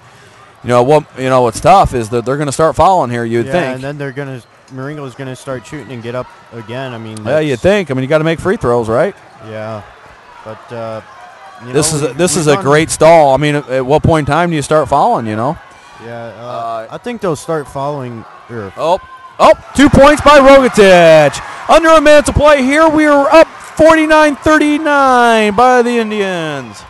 What's tough is that they're going to start fouling here, you'd think. And then Marengo's going to start shooting and get up again. Yeah, you'd think. You got to make free throws, right? Yeah. But this is a great stall. At what point in time do you start fouling, Yeah, I think they'll start following. 2 points by Rogatich. Under a minute to play here. We are up 49-39 by the Indians.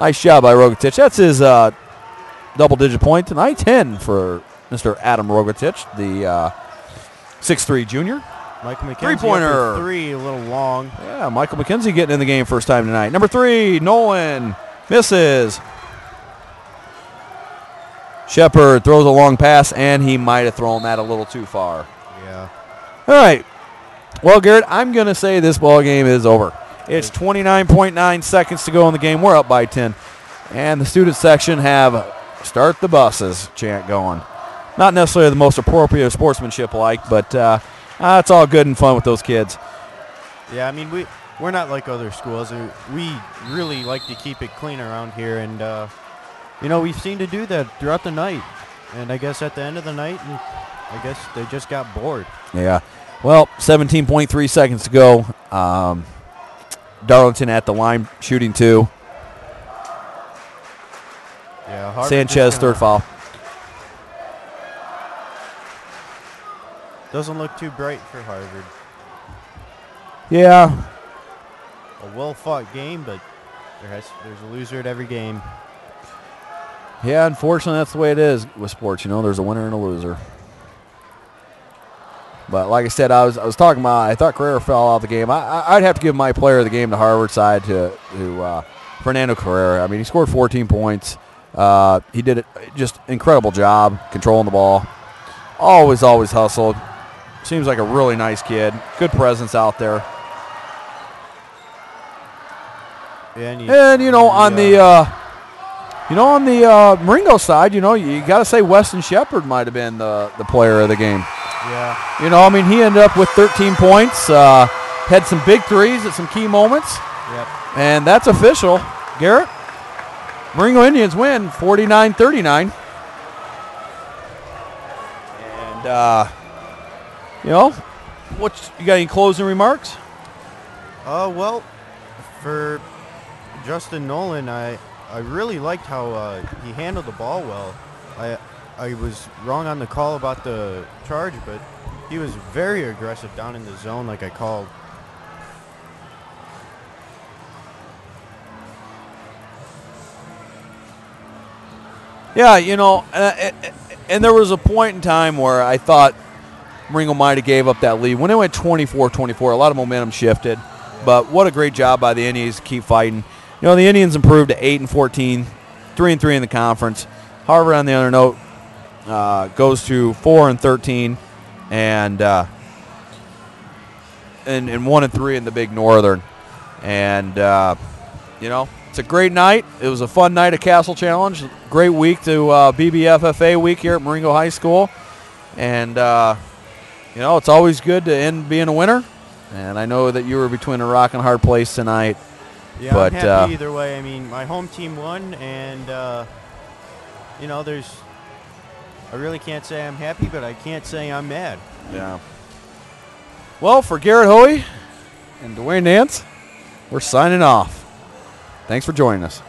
Nice job by Rogatich. That's his double-digit point tonight, 10 for Mr. Adam Rogatich, the 6'3 junior. Michael McKenzie Three-pointer. up for 3, a little long. Yeah, Michael McKenzie getting in the game first time tonight. Number 3, Nolan, misses. Shepard throws a long pass, and he might have thrown that a little too far. Yeah. All right. Well, Garrett, I'm going to say this ball game is over. It's 29.9 seconds to go in the game. We're up by 10. And the student section have start the buses chant going. Not necessarily the most appropriate sportsmanship like, but it's all good and fun with those kids. Yeah, I mean, we're not like other schools. We really like to keep it clean around here, and we've seen to do that throughout the night. And I guess at the end of the night, I guess they just got bored. Yeah. Well, 17.3 seconds to go. Darlington at the line shooting 2. Yeah, Harvard Sanchez, third foul. Doesn't look too bright for Harvard. Yeah. A well-fought game, but there's a loser at every game. Yeah, unfortunately, that's the way it is with sports. There's a winner and a loser. But like I said, I was talking about, I thought Carrera fell out of the game. I'd have to give my player of the game to Harvard side to Fernando Carrera. I mean, he scored 14 points. He did it just incredible job controlling the ball. Always hustled. Seems like a really nice kid. Good presence out there. Yeah, on the Marengo side, you got to say Weston Shepard might have been the player of the game. Yeah. He ended up with 13 points, had some big threes at some key moments. Yep. And that's official. Garrett, Marengo Indians win 49-39. And, you got any closing remarks? Well, for Justin Nolan, I really liked how he handled the ball well. I was wrong on the call about the charge, but he was very aggressive down in the zone like I called. Yeah, and there was a point in time where I thought Marengo might have gave up that lead. When it went 24-24, a lot of momentum shifted. But what a great job by the Indians to keep fighting. The Indians improved to 8-14, 3-3 in the conference. Harvard, on the other note, goes to 4-13 and 1-3 in the Big Northern. And it's a great night. It was a fun night at Castle Challenge. Great week to BBFFA week here at Marengo High School. And it's always good to end being a winner. And I know that you were between a rock and a hard place tonight. Yeah, but I'm happy either way. I mean, my home team won, and I really can't say I'm happy, but I can't say I'm mad. Yeah. Well, for Garrett Hoey and Dwayne Nance, we're signing off. Thanks for joining us.